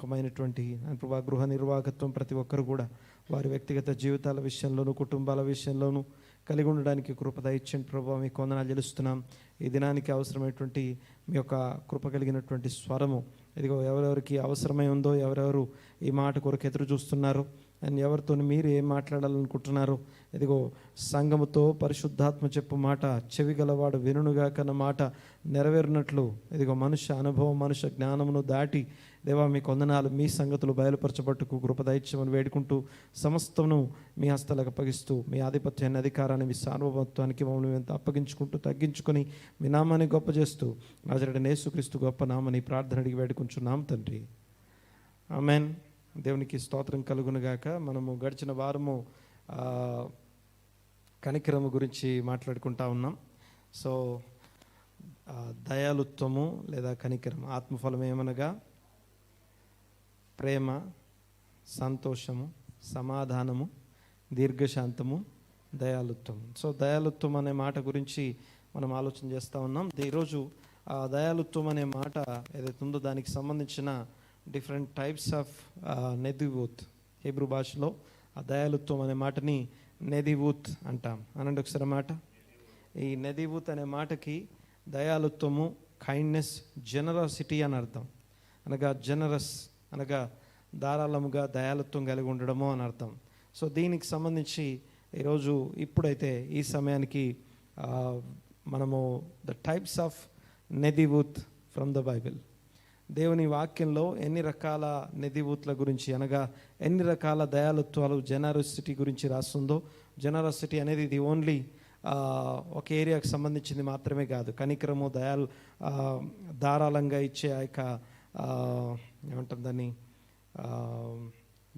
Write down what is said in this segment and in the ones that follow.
నమ్మకమైనటువంటి ప్రభా గృహ నిర్వాహకత్వం ప్రతి ఒక్కరు కూడా వారి వ్యక్తిగత జీవితాల విషయంలోనూ కుటుంబాల విషయంలోనూ కలిగి ఉండడానికి కృప దయచేయండి ప్రభా. మీకు వందనాలు చెల్లిస్తున్నాం. ఈ దినానికి అవసరమైనటువంటి మీ యొక్క కృప కలిగినటువంటి స్వరము ఇదిగో ఎవరెవరికి అవసరమై ఉందో, ఎవరెవరు ఈ మాట కొరకు ఎదురు చూస్తున్నారో అండ్ ఎవరితో మీరు ఏం మాట్లాడాలనుకుంటున్నారో, ఇదిగో సంఘముతో పరిశుద్ధాత్మ చెప్పు మాట చెవి గలవాడు వినుగా కన్న మాట నెరవేరినట్లు ఇదిగో మనుష్య అనుభవం మనుష్య జ్ఞానమును దాటి దేవా మీకు వందనాలు. మీ సంగతులు బయలుపరచబట్టుకు కృప దయచేయమని వేడుకుంటూ సమస్తమును మీ హస్తాలకు అప్పగిస్తూ మీ ఆధిపత్యాన్ని అధికారాన్ని మీ సార్వభౌమత్వానికి మమ్మల్ని మేము అప్పగించుకుంటూ తగ్గించుకొని మీ నామాన్ని గొప్ప చేస్తూ నజరేయుడైన యేసుక్రీస్తు గొప్ప నామని ప్రార్థన అడిగి వేడుకుంటున్నాం తండ్రి. ఆమేన్. దేవునికి స్తోత్రం కలుగునుగాక. మనము గడిచిన వారము కనికరము గురించి మాట్లాడుకుంటా ఉన్నాం. సో దయాలుత్వము లేదా కనికరం ఆత్మఫలం ఏమనగా ప్రేమ, సంతోషము, సమాధానము, దీర్ఘశాంతము, దయాలుత్వం. సో దయాలుత్వం అనే మాట గురించి మనం ఆలోచన చేస్తూ ఉన్నాం. ఈరోజు దయాలుత్వం అనే మాట ఏదైతే ఉందో దానికి సంబంధించిన డిఫరెంట్ టైప్స్ ఆఫ్ నెదివూత్. హీబ్రూ భాషలో ఆ దయాలుత్వం అనే మాటని నెదివూత్ అంటాం. అనండి ఒకసారి మాట. ఈ నెదివూత్ అనే మాటకి దయాలుత్వము, కైండ్నెస్, జనరాసిటీ అని అర్థం. అనగా జనరస్ అనగా ధారాళముగా దయాలుత్వం కలిగి ఉండడము అని అర్థం. సో దీనికి సంబంధించి ఈరోజు ఇప్పుడైతే ఈ సమయానికి మనము ద టైప్స్ ఆఫ్ నెదివూత్ ఫ్రమ్ ద బైబిల్. దేవుని వాక్యంలో ఎన్ని రకాల నెదివూత్ల గురించి అనగా ఎన్ని రకాల దయాలుత్వాలు జనరాసిటీ గురించి రాస్తుందో. జనరాసిటీ అనేది ఇది ఓన్లీ ఒక ఏరియాకి సంబంధించింది మాత్రమే కాదు. కనికరము, ధారాళంగా ఇచ్చే ఆ యొక్క ఏమంటారు దాన్ని,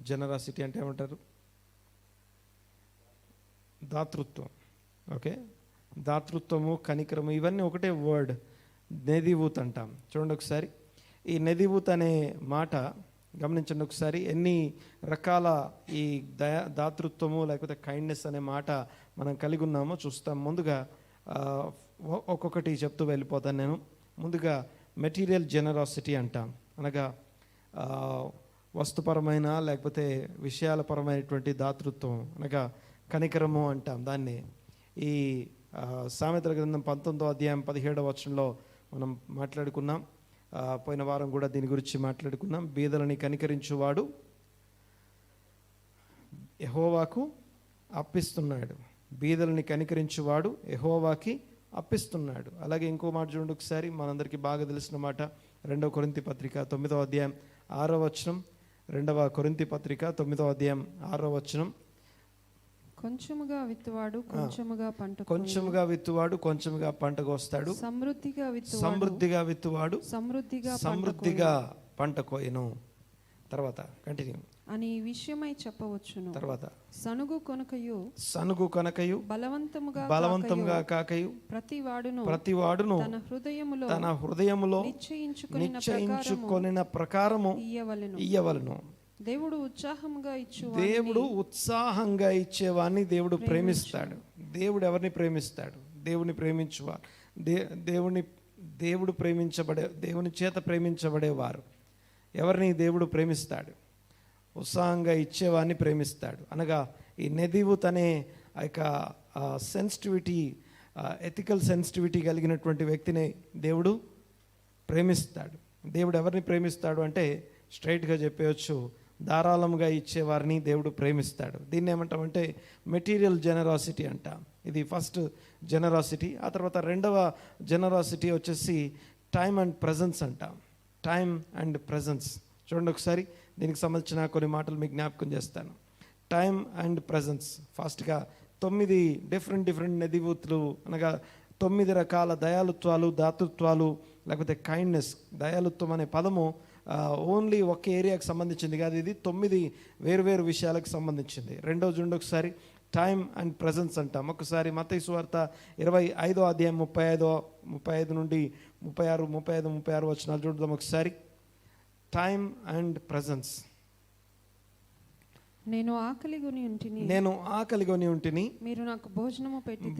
జనరాసిటీ అంటే ఏమంటారు, దాతృత్వం. ఓకే, దాతృత్వము, కనికరము ఇవన్నీ ఒకటే వర్డ్, నెదివూత్ అంటాం. చూడండి ఒకసారి ఈ నెదివూత్ అనే మాట గమనించండి ఒకసారి. ఎన్ని రకాల ఈ దాతృత్వము లేకపోతే కైండ్నెస్ అనే మాట మనం కలిగి ఉన్నామో చూస్తాం. ముందుగా ఒక్కొక్కటి చెప్తూ వెళ్ళిపోతాను నేను. ముందుగా మెటీరియల్ జనరాసిటీ అంటాం. అనగా వస్తుపరమైన లేకపోతే విషయాల పరమైనటువంటి దాతృత్వం అనగా కనికరము అంటాం దాన్ని. ఈ సామెతల గ్రంథం 19వ అధ్యాయం 17వ వచనంలో మనం మాట్లాడుకున్నాం. పోయిన వారం కూడా దీని గురించి మాట్లాడుకున్నాం. బీదలని కనికరించువాడు యెహోవాకు అప్పిస్తున్నాడు. బీదలని కనికరించువాడు యెహోవాకి అప్పిస్తున్నాడు. అలాగే ఇంకో మాట చూడండి ఒకసారి, మనందరికీ బాగా తెలిసిన మాట. 2వ కొరింథీ పత్రిక 9వ అధ్యాయం 6వ వచనం. 2వ కొరింథీ పత్రిక 9వ అధ్యాయం 6వ వచనం. కొంచెముగా విత్తువాడు కొంచెముగా పంట కోస్తాడు. సమృద్ధిగా విత్తువాడు సమృద్ధిగా పంట కోయను. తర్వాత కంటిన్యూ అని విషయమై చెప్పవచ్చును. తర్వాత సనుగు కొనకయు బలవంతముగా కాకయు ప్రతివాడును తన హృదయములో నిశ్చయించుకొనిన ప్రకారము ఇయ్యవలెను. దేవుడు ఉత్సాహంగా ఇచ్చేవాడిని దేవుడు ప్రేమిస్తాడు. దేవుడు ఎవరిని ప్రేమిస్తాడు? దేవుని ప్రేమించువారు, దేవుని చేత ప్రేమించబడేవారు ఎవరిని దేవుడు ప్రేమిస్తాడు? ఉత్సాహంగా ఇచ్చేవాడిని ప్రేమిస్తాడు. అనగా ఈ నెదివూత్ అనే ఆ యొక్క సెన్సిటివిటీ, ఎథికల్ సెన్సిటివిటీ కలిగినటువంటి వ్యక్తిని దేవుడు ప్రేమిస్తాడు. దేవుడు ఎవరిని ప్రేమిస్తాడు అంటే స్ట్రైట్గా చెప్పవచ్చు, ధారాళంగా ఇచ్చేవారిని దేవుడు ప్రేమిస్తాడు. దీన్ని ఏమంటామంటే మెటీరియల్ జనరాసిటీ అంటాం. ఇది ఫస్ట్ జనరాసిటీ. ఆ తర్వాత రెండవ జనరాసిటీ వచ్చేసి టైమ్ అండ్ ప్రెజెన్స్ అంటాం. టైమ్ అండ్ ప్రెజెన్స్ చూడండి ఒకసారి. దీనికి సంబంధించిన కొన్ని మాటలు మీకు జ్ఞాపకం చేస్తాను. Time and presence. ఫస్ట్గా 9 డిఫరెంట్ నెదివూత్లు అనగా 9 రకాల దయాలుత్వాలు, దాతృత్వాలు లేకపోతే కైండ్నెస్. దయాలుత్వం అనే పదము ఓన్లీ ఒక ఏరియాకి సంబంధించింది కాదు, ఇది 9 వేరు విషయాలకు సంబంధించింది. రెండో చూడండి ఒకసారి, టైమ్ అండ్ ప్రెజెన్స్ అంటాం. ఒకసారి మత్తయి సువార్త 25వ అధ్యాయం 35 నుండి 35 వచనాలు చూద్దాం ఒకసారి. Time and presence. నేను ఆకలిగొని ఉంటిని మీరు నాకు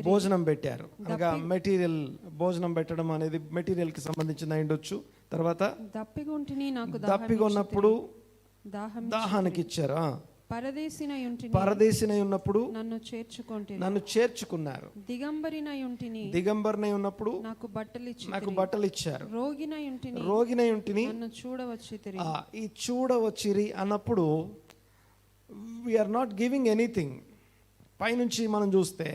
భోజనం పెట్టారు. అనగా మెటీరియల్ భోజనం పెట్టడం అనేది మెటీరియల్ కి సంబంధించిన ఉండొచ్చు. తర్వాత దప్పిగొన్నప్పుడు దాహానికి ఇచ్చారు. పరదేశినై ఉన్నప్పుడు నన్ను చేర్చుకున్నారు. దిగంబరినై ఉన్నప్పుడు నాకు బట్టలు ఇచ్చారు. రోగినై ఉంటిని నన్ను చూడవచ్చితిరి. ఈ చూడవచ్చిరి అన్నప్పుడు వీఆర్ నాట్ గివింగ్ ఎనీథింగ్. పైనుంచి మనం చూస్తే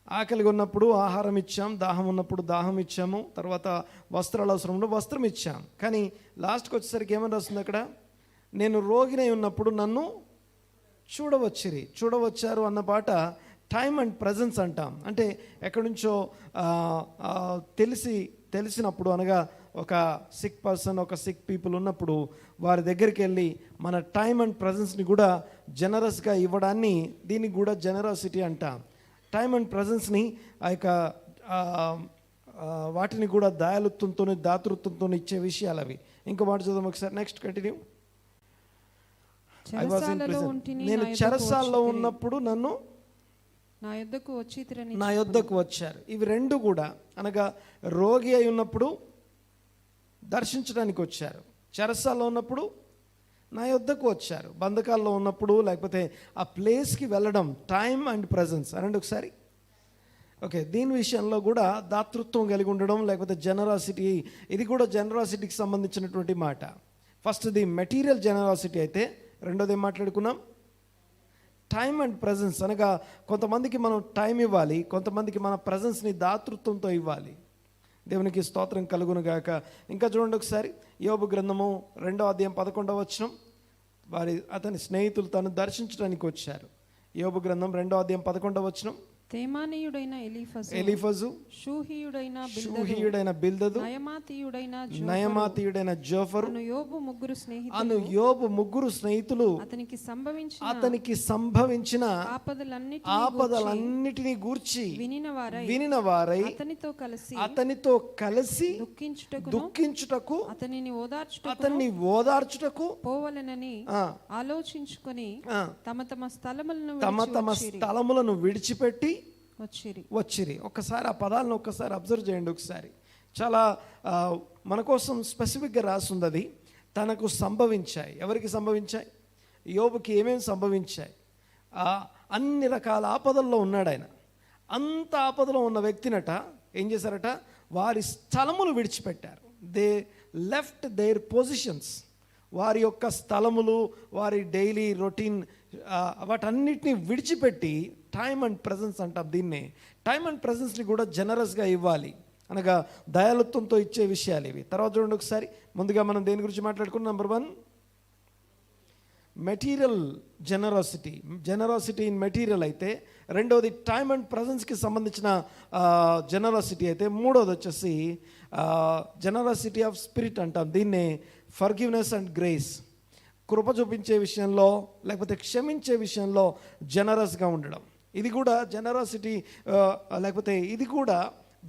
ఆకలిగా ఉన్నప్పుడు ఆహారం ఇచ్చాం, దాహం ఉన్నప్పుడు దాహం ఇచ్చాము, తర్వాత వస్త్రాలు అవసరంలో వస్త్రం ఇచ్చాం. కానీ లాస్ట్కి వచ్చేసరికి ఏమని వస్తుంది అక్కడ? నేను రోగినై ఉన్నప్పుడు నన్ను చూడవచ్చారు అన్న పాట టైమ్ అండ్ ప్రజెన్స్ అంటాం. అంటే ఎక్కడి నుంచో తెలిసినప్పుడు, అనగా ఒక సిక్ పర్సన్, ఒక సిక్ పీపుల్ ఉన్నప్పుడు వారి దగ్గరికి వెళ్ళి మన టైమ్ అండ్ ప్రజెన్స్ని కూడా జనరస్గా ఇవ్వడాన్ని, దీనికి కూడా జనరాసిటీ అంటాం. టైమ్ అండ్ ప్రజెన్స్ని ఆ యొక్క వాటిని కూడా దయాలుత్వంతో దాతృత్వంతో ఇచ్చే విషయాలు అవి. ఇంకో మాట చూద్దాం ఒకసారి. Next continue. నేను చెరసాల్లో ఉన్నప్పుడు నన్ను నా యొద్దకు వచ్చారు. ఇవి రెండు కూడా, అనగా రోగి అయి ఉన్నప్పుడు దర్శించడానికి వచ్చారు, చెరసాల్లో ఉన్నప్పుడు నా యొద్దకు వచ్చారు. బంధకాల్లో ఉన్నప్పుడు, లేకపోతే ఆ ప్లేస్కి వెళ్ళడం, టైమ్ అండ్ ప్రజెన్స్ అనండి ఒకసారి. ఓకే, దీని విషయంలో కూడా దాతృత్వం కలిగి ఉండడం, లేకపోతే జనరాసిటీ, ఇది కూడా జనరాసిటీకి సంబంధించినటువంటి మాట. ఫస్ట్ ది మెటీరియల్ జనరాసిటీ అయితే, రెండోది ఏం మాట్లాడుకున్నాం? Time and presence. అనగా కొంతమందికి మనం టైం ఇవ్వాలి, కొంతమందికి మన ప్రజెన్స్ని దాతృత్వంతో ఇవ్వాలి. దేవునికి స్తోత్రం కలుగును గాక. ఇంకా చూడండి ఒకసారి, యోబు గ్రంథము 2వ అధ్యాయం 11వ వచనం. అతని స్నేహితులు తను దర్శించడానికి వచ్చారు. యోబు గ్రంథం 2వ అధ్యాయం 11వ వచనం. తేమానీయుడైన ఎలీఫజు, షూహీయుడైన బిల్దదు, నయమాతీయుడైన జోఫరు అను యోబు ముగ్గురు స్నేహితులు అతనికి సంభవించిన ఆపదలన్నిటినీ గూర్చి వినిన వారై అతనితో కలిసి దుఃఖించుటకు అతన్ని ఓదార్చుటకు పోవలెనని ఆలోచించుకొని తమ తమ స్థలములను విడిచిపెట్టి వచ్చిరి. ఒక్కసారి ఆ పదాలను ఒక్కసారి అబ్జర్వ్ చేయండి ఒకసారి. చాలా మన కోసం స్పెసిఫిక్గా రాస్తుంది అది. తనకు సంభవించాయి. ఎవరికి సంభవించాయి? యోబుకి ఏమేమి సంభవించాయి? అన్ని రకాల ఆపదల్లో ఉన్నాడు ఆయన. అంత ఆపదలో ఉన్న వ్యక్తినట ఏం చేశారట? వారి స్థలములు విడిచిపెట్టారు. They left their positions. వారి యొక్క స్థలములు, వారి డైలీ రొటీన్, వాటన్నిటిని విడిచిపెట్టి టైమ్ అండ్ ప్రజెన్స్ అంటాం దీన్నే. టైమ్ అండ్ ప్రజెన్స్ని కూడా జనరస్గా ఇవ్వాలి, అనగా దయాలుత్వంతో ఇచ్చే విషయాలు ఇవి. తర్వాత చూడండి ఒకసారి. ముందుగా మనం దేని గురించి మాట్లాడుకున్నాం? Number 1 material generosity in material అయితే, రెండవది టైమ్ అండ్ ప్రజెన్స్కి సంబంధించిన జనరాసిటీ అయితే, మూడవది వచ్చేసి జనరాసిటీ ఆఫ్ స్పిరిట్ అంటాం దీన్నే. ఫర్గివ్నెస్ అండ్ గ్రేస్, కృప చూపించే విషయంలో, లేకపోతే క్షమించే విషయంలో జనరస్గా ఉండడం. ఇది కూడా జనరాసిటీ, లేకపోతే ఇది కూడా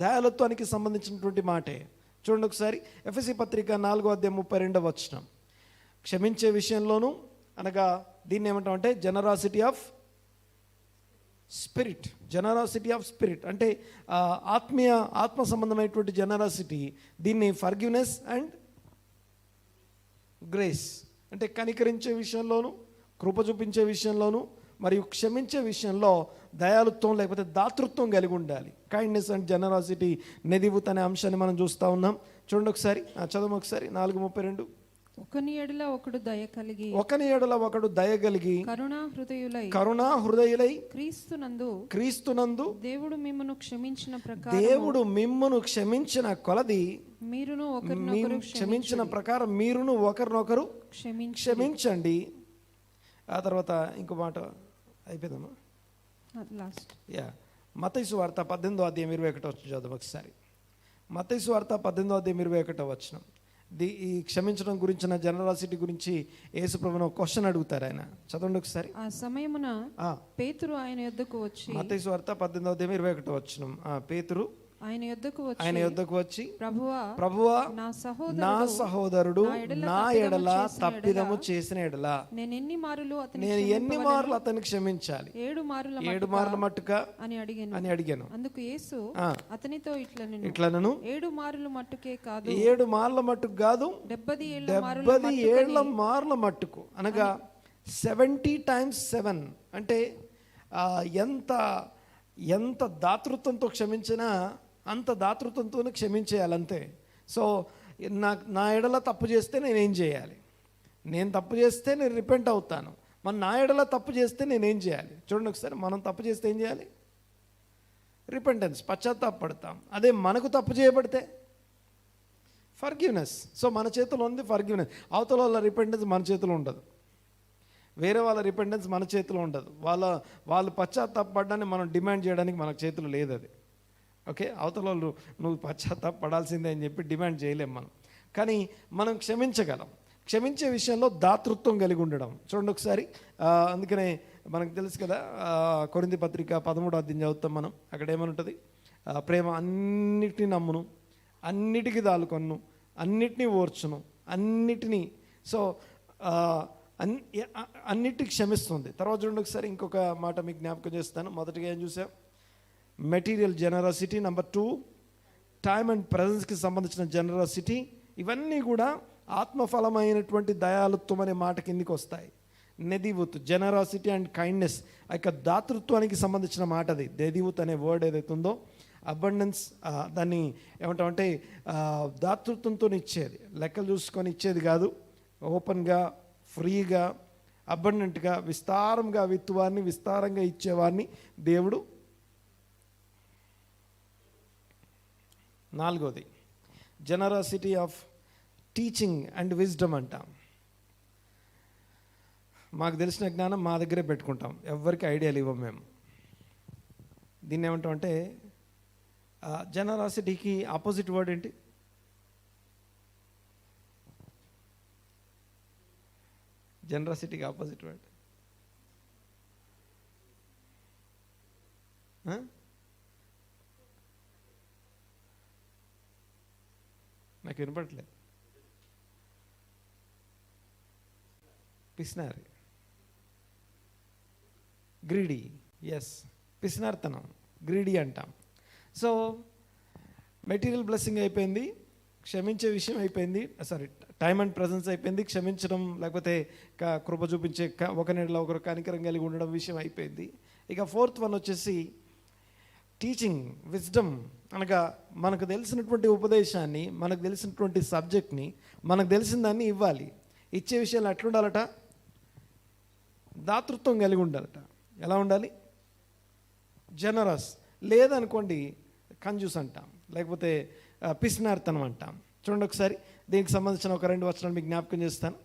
దయాలత్వానికి సంబంధించినటువంటి మాటే. చూడండి ఒకసారి. ఎఫెసీ పత్రిక 4వ అధ్యాయం 32వ వచనం. క్షమించే విషయంలోనూ, అనగా దీన్ని ఏమంటాం అంటే generosity of spirit. Generosity of spirit అంటే ఆత్మ సంబంధమైనటువంటి జనరాసిటీ. దీన్ని ఫర్గివ్నెస్ అండ్ గ్రేస్ అంటే కనికరించే విషయంలోనూ, కృప చూపించే విషయంలోనూ, మరియు క్షమించే విషయంలో దయాలుత్వం లేకపోతే దాతృత్వం కలిగి ఉండాలి. కైండ్నెస్ అండ్ జనరాసిటీ, నెదివుత్ అనే అంశాన్ని మనం చూస్తూ ఉన్నాం. చూడండి ఒకసారి, చదవం ఒకసారి. 4:32. ఒకని ఎడల ఒకడు దయ కలిగి కరుణా హృదయులై క్రీస్తునందు దేవుడు మిమ్మును క్షమించిన కొలది క్షమించిన ప్రకారం మీరును ఒకరినొకరు క్షమించండి. ఆ తర్వాత ఇంకో మాట అయిపోయిందమ్మా. మత్తయి సువార్త 18వ అధ్యాయం 21వ వచనం చదువు ఒకసారి. మత్తయి సువార్త 18వ అధ్యాయం 21వ వచనం. ఈ క్షమించడం గురించిన జనరాసిటీ గురించి యేసు ప్రభువును ఒక క్వశ్చన్ అడుగుతారు ఆయన. చదవండి ఒకసారి. ఆ సమయమున పేతురు ఆయన యొద్దకు వచ్చి, మత్తయి సువార్త 18వ అధ్యాయం 21వ వచనం. పేతురు ఆయన యొద్దకు వచ్చి ప్రభువా నా సహోదరుడు నా ఎడల తప్పిదము చేసిన ఎడల నేను ఎన్ని మార్లు అతన్ని క్షమించాలి? 7 మార్ల మట్టుగా అని అడిగాను. అందుకు యేసు అతనితో ఇట్లనను 7 మార్లు మట్టుకే కాదు, 7 మార్ల మట్టుకు కాదు, 70 ఏళ్ల మార్ల మట్టుకు, అనగా 70 times 7. అంటే ఎంత దాతృత్వంతో క్షమించినా అంత దాతృత్వంతో క్షమించేయాలంతే. సో నా ఎడల తప్పు చేస్తే నేనేం చేయాలి? నేను తప్పు చేస్తే నేను రిపెంట్ అవుతాను. మరి నా ఎడల తప్పు చేస్తే నేనేం చేయాలి? చూడండి ఒకసారి, మనం తప్పు చేస్తే ఏం చేయాలి? రిపెంటెన్స్, పశ్చాత్తాపడతాం. అదే మనకు తప్పు చేయబడితే ఫర్గివ్నెస్. సో మన చేతిలో ఉంది ఫర్గివ్నెస్. అవతల వాళ్ళ రిపెంటెన్స్ మన చేతిలో ఉండదు, వేరే వాళ్ళ రిపెండెన్స్ మన చేతిలో ఉండదు. వాళ్ళు పశ్చాత్తాపడ్డాన్ని మనం డిమాండ్ చేయడానికి మన చేతిలో లేదు అది. ఓకే, అవతల వాళ్ళు నువ్వు పశ్చాత్తాపడాల్సిందే అని చెప్పి డిమాండ్ చేయలేం మనం. కానీ మనం క్షమించగలం. క్షమించే విషయంలో దాతృత్వం కలిగి ఉండడం. చూడండి ఒకసారి, అందుకనే మనకు తెలుసు కదా, కొరింథీ పత్రిక 13వ అధ్యాయం చదువుతాం మనం. అక్కడ ఏమనుంటుంది? ప్రేమ అన్నిటినీ నమ్మును, అన్నిటికీ దాలుకొన్ను, అన్నిటినీ ఓర్చును, అన్నిటినీ అన్నిటికి క్షమిస్తుంది. తర్వాత చూడండి ఒకసారి, ఇంకొక మాట మీకు జ్ఞాపకం చేస్తాను. మొదటిగా ఏం చూసాం? Material generosity. Number 2 time and ప్రెజెన్స్కి సంబంధించిన జనరాసిటీ. ఇవన్నీ కూడా ఆత్మఫలమైనటువంటి దయాలుత్వం అనే మాట కిందికి వస్తాయి. నెదివుత్, జనరాసిటీ అండ్ కైండ్నెస్, ఆ యొక్క దాతృత్వానికి సంబంధించిన మాట అది. నెదివుత్ అనే వర్డ్ ఏదైతే ఉందో, అబండెన్స్, దాన్ని ఏమంటామంటే దాతృత్వంతో ఇచ్చేది, లెక్కలు చూసుకొని ఇచ్చేది కాదు. ఓపెన్గా, ఫ్రీగా, అబండెంట్గా, విస్తారంగా విత్తువారిని, విస్తారంగా ఇచ్చేవారిని దేవుడు. 4వది generosity of teaching and wisdom అంటాం. మాకు తెలిసిన జ్ఞానం మా దగ్గరే పెట్టుకుంటాం, ఎవరికి ఐడియాలు ఇవ్వం మేము. దీన్ని ఏమంటాం అంటే, జనరాసిటీకి ఆపోజిట్ వర్డ్ ఏంటి? జనరాసిటీకి ఆపోజిట్ వర్డ్ నాకు వినపడట్లేదు. పిసినారి, గ్రీడీ. ఎస్, పిసినార్తనం, గ్రీడీ అంటాం. సో మెటీరియల్ బ్లెస్సింగ్ అయిపోయింది, క్షమించే విషయం అయిపోయింది, సారీ టైమ్ అండ్ ప్రెజెన్స్ అయిపోయింది, క్షమించడం లేకపోతే కృప చూపించే ఒకరిలో ఒకరు కనికరం కలిగి ఉండడం విషయం అయిపోయింది. ఇక 4th వన్ వచ్చేసి టీచింగ్ విజ్డమ్, అనగా మనకు తెలిసినటువంటి ఉపదేశాన్ని, మనకు తెలిసినటువంటి సబ్జెక్ట్ని, మనకు తెలిసిన దాన్ని ఇవ్వాలి. ఇచ్చే విషయాలు ఎట్లుండాలట? దాతృత్వం కలిగి ఉండాలట. ఎలా ఉండాలి? జనరస్. లేదనుకోండి కంజూస్ అంటాం, లేకపోతే పిసినార్తనం అంటాం. చూడండి ఒకసారి, దీనికి సంబంధించిన ఒక 2 వచనాలు మీకు జ్ఞాపకం చేస్తాను.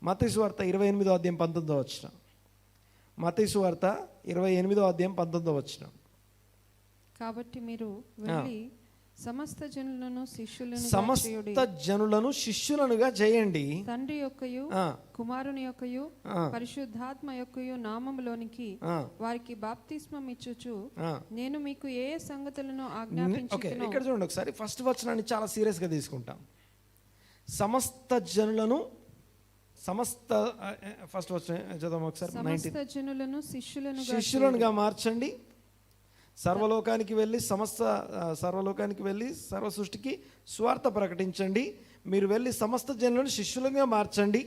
మత్తయి సువార్త 28వ అధ్యాయం 19వ వచనం. మత్తయి సువార్త 28వ అధ్యాయం 19వ వచనం. కాబట్టి మీరు వెళ్ళి సమస్త జనులను శిష్యులనుగా చేయండి, తండ్రి యొక్కయు కుమారుని యొక్కయు పరిశుద్ధాత్మ యొక్కయు నామములోనికి వారికి బాప్తిస్మం ఇచ్చుచు నేను మీకు ఏ సంగతులను ఆజ్ఞాపించుచున్నానో. ఇక్కడ చూడండి ఒకసారి, ఫస్ట్ వచనాన్ని చాలా సీరియస్గా తీసుకుంటాం. సమస్త జనులను, ఫస్ట్ వచనం చదవం ఒకసారి. సమస్త జనులను శిష్యులనుగా మార్చండి, సర్వలోకానికి వెళ్ళి సర్వ సృష్టికి స్వార్థ ప్రకటించండి. మీరు వెళ్ళి సమస్త జనులను శిష్యులుగా మార్చండి,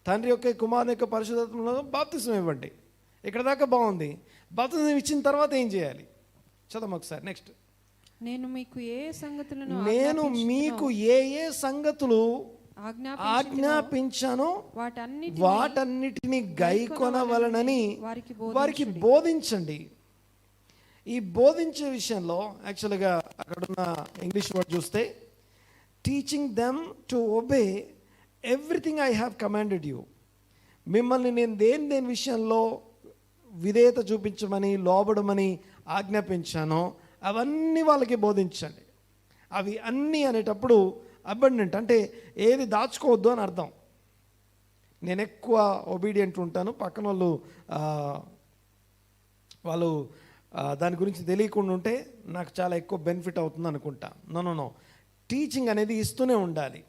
తండ్రి యొక్క కుమారుని యొక్క పరిశుద్ధాత్మలో బాప్తిసం ఇవ్వండి. ఇక్కడ దాకా బాగుంది. బాప్తిసం ఇచ్చిన తర్వాత ఏం చేయాలి? చదవం ఒకసారి. నెక్స్ట్, నేను మీకు ఏ సంగతులు ఆజ్ఞాపించానో వాటన్నిటిని గైకొనవలనని వారికి బోధించండి. ఈ బోధించే విషయంలో యాక్చువల్గా అక్కడున్న ఇంగ్లీష్ వర్డ్ చూస్తే, teaching them to obey everything I have commanded you. మిమ్మల్ని నేను దేని విషయంలో విధేయత చూపించమని, లోబడమని ఆజ్ఞాపించానో అవన్నీ వాళ్ళకి బోధించండి. అవి అన్నీ అనేటప్పుడు అబండెంట్ అంటే ఏది దాచుకోవద్దు అని అర్థం. నేను ఎక్కువ ఒబీడియంట్ ఉంటాను, పక్కన వాళ్ళు దాని గురించి తెలియకుండా ఉంటే నాకు చాలా ఎక్కువ బెనిఫిట్ అవుతుంది అనుకుంటా. నో, టీచింగ్ అనేది ఇస్తూనే ఉండాలి.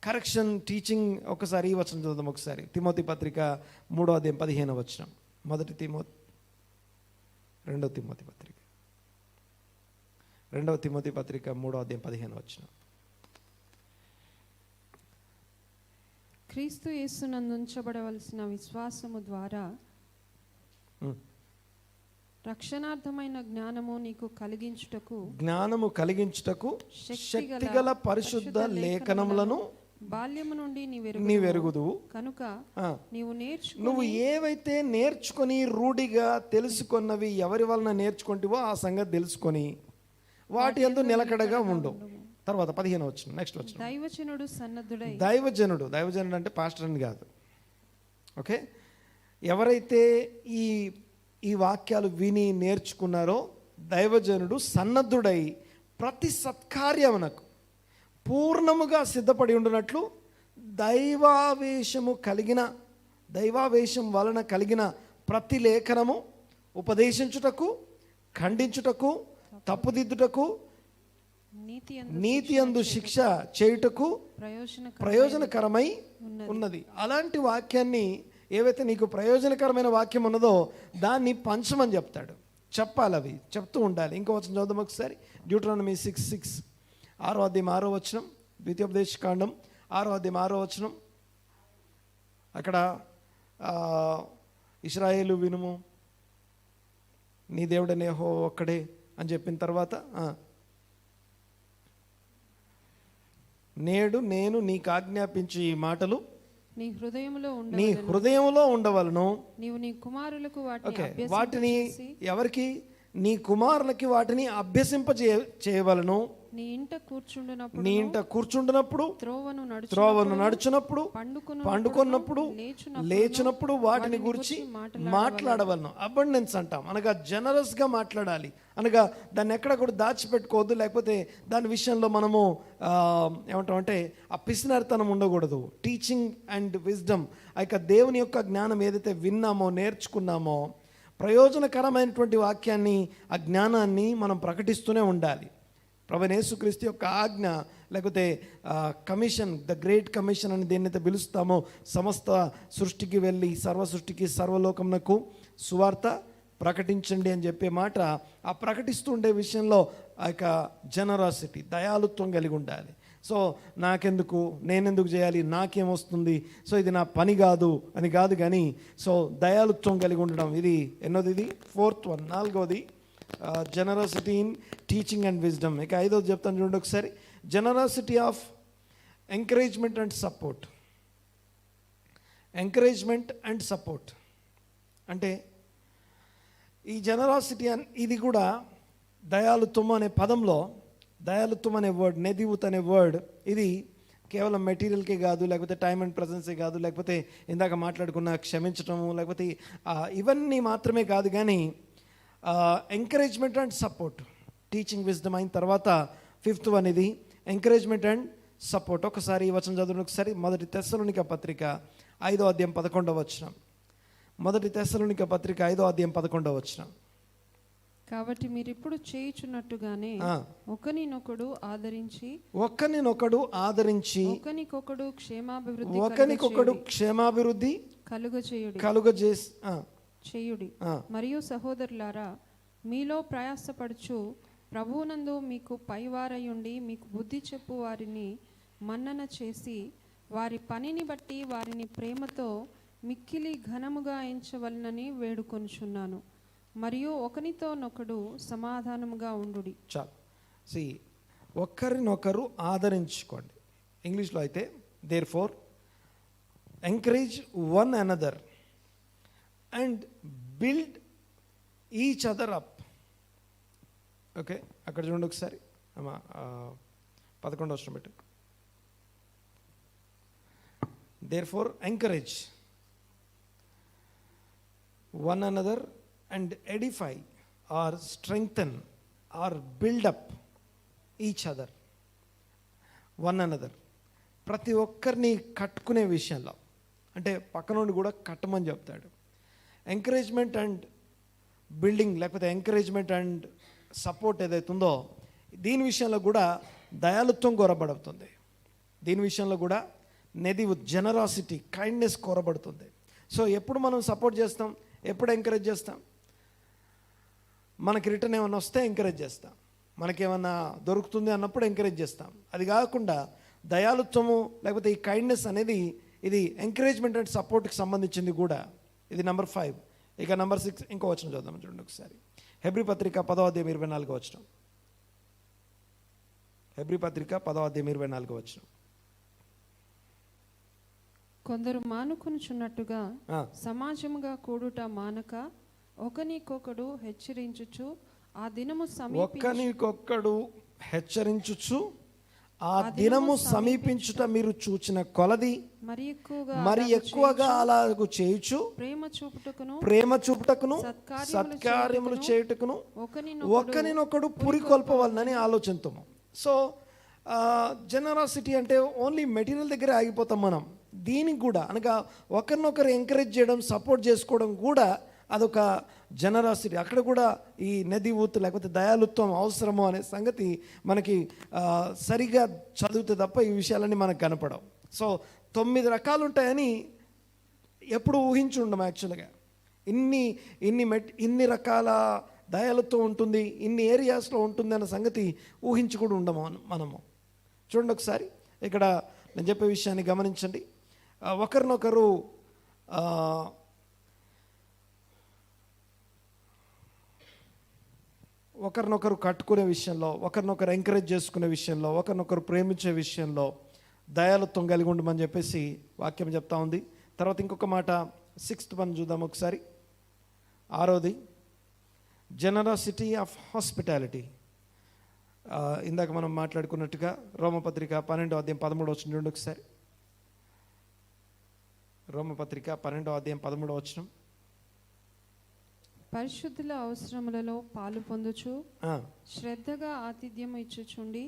Correction, teaching. ఒకసారి ఈ వచనం చూద్దాం. ఒకసారి తిమోతి పత్రిక 3వ అధ్యాయం 15వ వచనం. 2వ తిమోతి పత్రిక 3వ అధ్యాయం 15వ వచనం. క్రీస్తు యేసునందు ఉంచబడవలసిన విశ్వాసము ద్వారా రక్షణార్థమైన జ్ఞానము నీకు కలిగించుటకు శక్తిగల పరిశుద్ధ లేఖనములను బాల్యము నుండి నీవెరుగుదు కనుక నువ్వు ఏవైతే నేర్చుకొని రూఢిగా తెలుసుకున్నవి ఎవరి వలన నేర్చుకుంటావో ఆ సంగతి తెలుసుకొని వాటి యందు నిలకడగా ఉండు. తర్వాత 15వ వచనం, నెక్స్ట్ వచనం. దైవజనుడు అంటే పాస్టర్ అని కాదు. ఓకే, ఎవరైతే ఈ వాక్యాలు విని నేర్చుకున్నారో దైవజనుడు సన్నద్ధుడై ప్రతి సత్కార్యమునకు పూర్ణముగా సిద్ధపడి ఉండునట్లు దైవావేశం వలన కలిగిన ప్రతి లేఖనము ఉపదేశించుటకు, ఖండించుటకు, తప్పుదిద్దుటకు, నీతి యందు శిక్ష చేయుటకు ప్రయోజనకరమై ఉన్నది. అలాంటి వాక్యాన్ని, ఏవైతే నీకు ప్రయోజనకరమైన వాక్యం ఉన్నదో దాన్ని పంచమని చెప్తాడు. చెప్పాలి, అవి చెప్తూ ఉండాలి. ఇంకో వచనం చూద్దాం ఒకసారి. డ్యూటరానమీ 6:6, 6వ అధ్యాయం 6వ వచనం. ద్వితీయోపదేశకాండం 6వ అధ్యాయం 6వ వచనం. అక్కడ ఇశ్రాయేలు వినుము, నీ దేవుడనే యెహోవా ఒక్కడే అని చెప్పిన తర్వాత నేడు నేను నీకు ఆజ్ఞాపించు ఈ మాటలు నీ హృదయంలో ఉండవలను. నీవు నీ కుమారులకు వాటిని ఎవరికి? నీ కుమారులకి వాటిని అభ్యసింప చేయవలను. నీ ఇంట కూర్చుండునప్పుడు, త్రోవను నడుచునప్పుడు, పండుకున్నప్పుడు, లేచినప్పుడు వాటిని గురించి మాట్లాడవలను. అబండెన్స్ అంటాం, అనగా జనరస్ గా మాట్లాడాలి. అనగా దాన్ని ఎక్కడ కూడా దాచిపెట్టుకోవద్దు, లేకపోతే దాని విషయంలో మనము ఏమంటామంటే ఆ పిసినారితనం ఉండకూడదు. టీచింగ్ అండ్ విజ్డమ్, దేవుని యొక్క జ్ఞానం ఏదైతే విన్నామో, నేర్చుకున్నామో, ప్రయోజనకరమైనటువంటి వాక్యాన్ని, ఆ జ్ఞానాన్ని మనం ప్రకటిస్తూనే ఉండాలి. ప్రభువైన యేసుక్రీస్తు యొక్క ఆజ్ఞ, లేకపోతే కమిషన్, ద గ్రేట్ కమిషన్ అని దేన్నైతే పిలుస్తామో, సమస్త సృష్టికి వెళ్ళి సర్వ సృష్టికి, సర్వలోకమునకు సువార్త ప్రకటించండి అని చెప్పే మాట, ఆ ప్రకటిస్తూ ఉండే విషయంలో ఆ యొక్క జనరాసిటీ, దయాలుత్వం కలిగి ఉండాలి. సో నాకెందుకు, నేనెందుకు చేయాలి, నాకేమొస్తుంది, సో ఇది నా పని కాదు అని కాదు, కానీ సో దయాలుత్వం కలిగి ఉండడం. ఇది ఎన్నోది? ఇది 4th one, 4వది. Generosity in teaching and wisdom. ఇక 5వది చెప్తాను చూడండి ఒకసారి. Generosity of encouragement and support. Encouragement and support అంటే ఈ జనరాసిటీ ఇది కూడా దయాలుత్వం అనే పదంలో, దయాలుత్వం అనే వర్డ్, నెదివుత్ అనే వర్డ్, ఇది కేవలం మెటీరియల్కే కాదు, లేకపోతే టైం అండ్ ప్రజెన్సే కాదు, లేకపోతే ఇందాక మాట్లాడుకున్న క్షమించటము, లేకపోతే ఇవన్నీ మాత్రమే కాదు, కానీ encouragement and support. Teaching wisdom అయిన తర్వాత 5th one ఇది ఎంకరేజ్మెంట్ అండ్ సపోర్ట్. ఒకసారి ఈ వచనం చదువును ఒకసారి. 1 తెస్సలోనిక పత్రిక 5వ అధ్యాయం 11వ వచనం. 1 తెస్సలోనిక పత్రిక 5వ అధ్యాయం 11వ వచనం. కాబట్టి మీరు ఇప్పుడు చేయుచున్నట్టుగానే ఒకరినొకడు ఆదరించి ఒకరికొకడు క్షేమాభివృద్ధి కలుగజేయుడి. మరియు సహోదరులారా, మీలో ప్రయాసపడుచు ప్రభువునందు మీకు పైవారయుండి మీకు బుద్ధి చెప్పు వారిని మన్నన చేసి, వారి పనిని బట్టి వారిని ప్రేమతో మిక్కిలి ఘనముగా ఎంచవలనని వేడుకొనుచున్నాను. మరియు ఒకనితోనొకడు సమాధానముగా ఉండుడి. చాలు. ఒకరినొకరు ఆదరించుకోండి. ఇంగ్లీష్లో అయితే therefore encourage one another and build each other up. Okay, అక్కడ చూడండి ఒకసారి. 11వ వచనం పెట్టు. Therefore encourage one another and edify or strengthen or build up each other. one another. ప్రతి ఒక్కరిని కట్టుకునే విషయంలో, అంటే పక్క నుండి కూడా కట్టమని చెప్తాడు. ఎంకరేజ్మెంట్ అండ్ బిల్డింగ్ లేకపోతే ఎంకరేజ్మెంట్ అండ్ సపోర్ట్ ఏదైతే ఉందో దీని విషయంలో కూడా దయాలుత్వం కోరబడుతుంది. దీని విషయంలో కూడా నెదివు జనరాసిటీ కైండ్నెస్ కోరబడుతుంది. సో ఎప్పుడు మనం సపోర్ట్ చేస్తాం, ఎప్పుడు ఎంకరేజ్ చేస్తాం? మనకి రిటర్న్ ఏమైనా వస్తే ఎంకరేజ్ చేస్తాం, మనకేమన్నా దొరుకుతుంది అన్నప్పుడు ఎంకరేజ్ చేస్తాం. అది కాకుండా దయాలుత్వము లేకపోతే ఈ కైండ్నెస్ అనేది ఇది ఎంకరేజ్మెంట్ అండ్ సపోర్ట్కి సంబంధించింది కూడా. ఇది నెంబర్ 5. ఇక నెంబర్ 6 ఇంకో వచనం చూద్దాం, చూడండి ఒకసారి. హెబ్రీ పత్రిక 10వ అధ్యాయం 24వ వచనం. హెబ్రీ పత్రిక 10వ అధ్యాయం 24వ వచనం. కొందరు మానుకొనుచున్నట్టుగా సమాజముగా కూడుట మానక ఒకనికొకడు హెచ్చరించుచు ఆ దినము ఒకనికొకడు హెచ్చరించుచు ఆ దినము సమీపించుట మీరు చూచిన కొలది మరి ఎక్కువగా అలాగు చేయుచు ప్రేమ చూపుటకును సత్కార్యములు చేయుటకును ఒకరినొకడు పురికొల్పవలనని ఆలోచించము. సో జనరాసిటీ అంటే ఓన్లీ మెటీరియల్ దగ్గర ఆగిపోతాం మనం. దీనికి కూడా అనగా ఒకరినొకరు ఎంకరేజ్ చేయడం, సపోర్ట్ చేసుకోవడం కూడా అదొక జనరాసిటీ. అక్కడ కూడా ఈ నెదివూత్ లేకపోతే దయాలుత్వం అవసరము అనే సంగతి మనకి సరిగా చదివితే తప్ప ఈ విషయాలన్నీ మనకు కనపడవు. సో 9 రకాలు ఉంటాయని ఎప్పుడు ఊహించి ఉండం. యాక్చువల్గా ఇన్ని రకాల దయాలుత్వం ఉంటుంది, ఇన్ని ఏరియాస్లో ఉంటుంది అన్న సంగతి ఊహించి కూడా ఉండము మనము. చూడండి ఒకసారి ఇక్కడ నేను చెప్పే విషయాన్ని గమనించండి. ఒకరినొకరు కట్టుకునే విషయంలో, ఒకరినొకరు ఎంకరేజ్ చేసుకునే విషయంలో, ఒకరినొకరు ప్రేమించే విషయంలో దయాలుత్వం కలిగి ఉండమని చెప్పేసి వాక్యం చెప్తా ఉంది. తర్వాత ఇంకొక మాట 6th వన్ చూద్దాం ఒకసారి. 6వది జనరాసిటీ ఆఫ్ హాస్పిటాలిటీ. ఇందాక మనం మాట్లాడుకున్నట్టుగా రోమపత్రిక 12వ అధ్యాయం 13వ వచనం చూడండి ఒకసారి. రోమపత్రిక 12వ అధ్యాయం 13వ వచనం. పరిశుద్ధుల అవసరములలో పాలు పొందుచు శ్రద్ధగా ఆతిథ్యం ఇచ్చుచుండి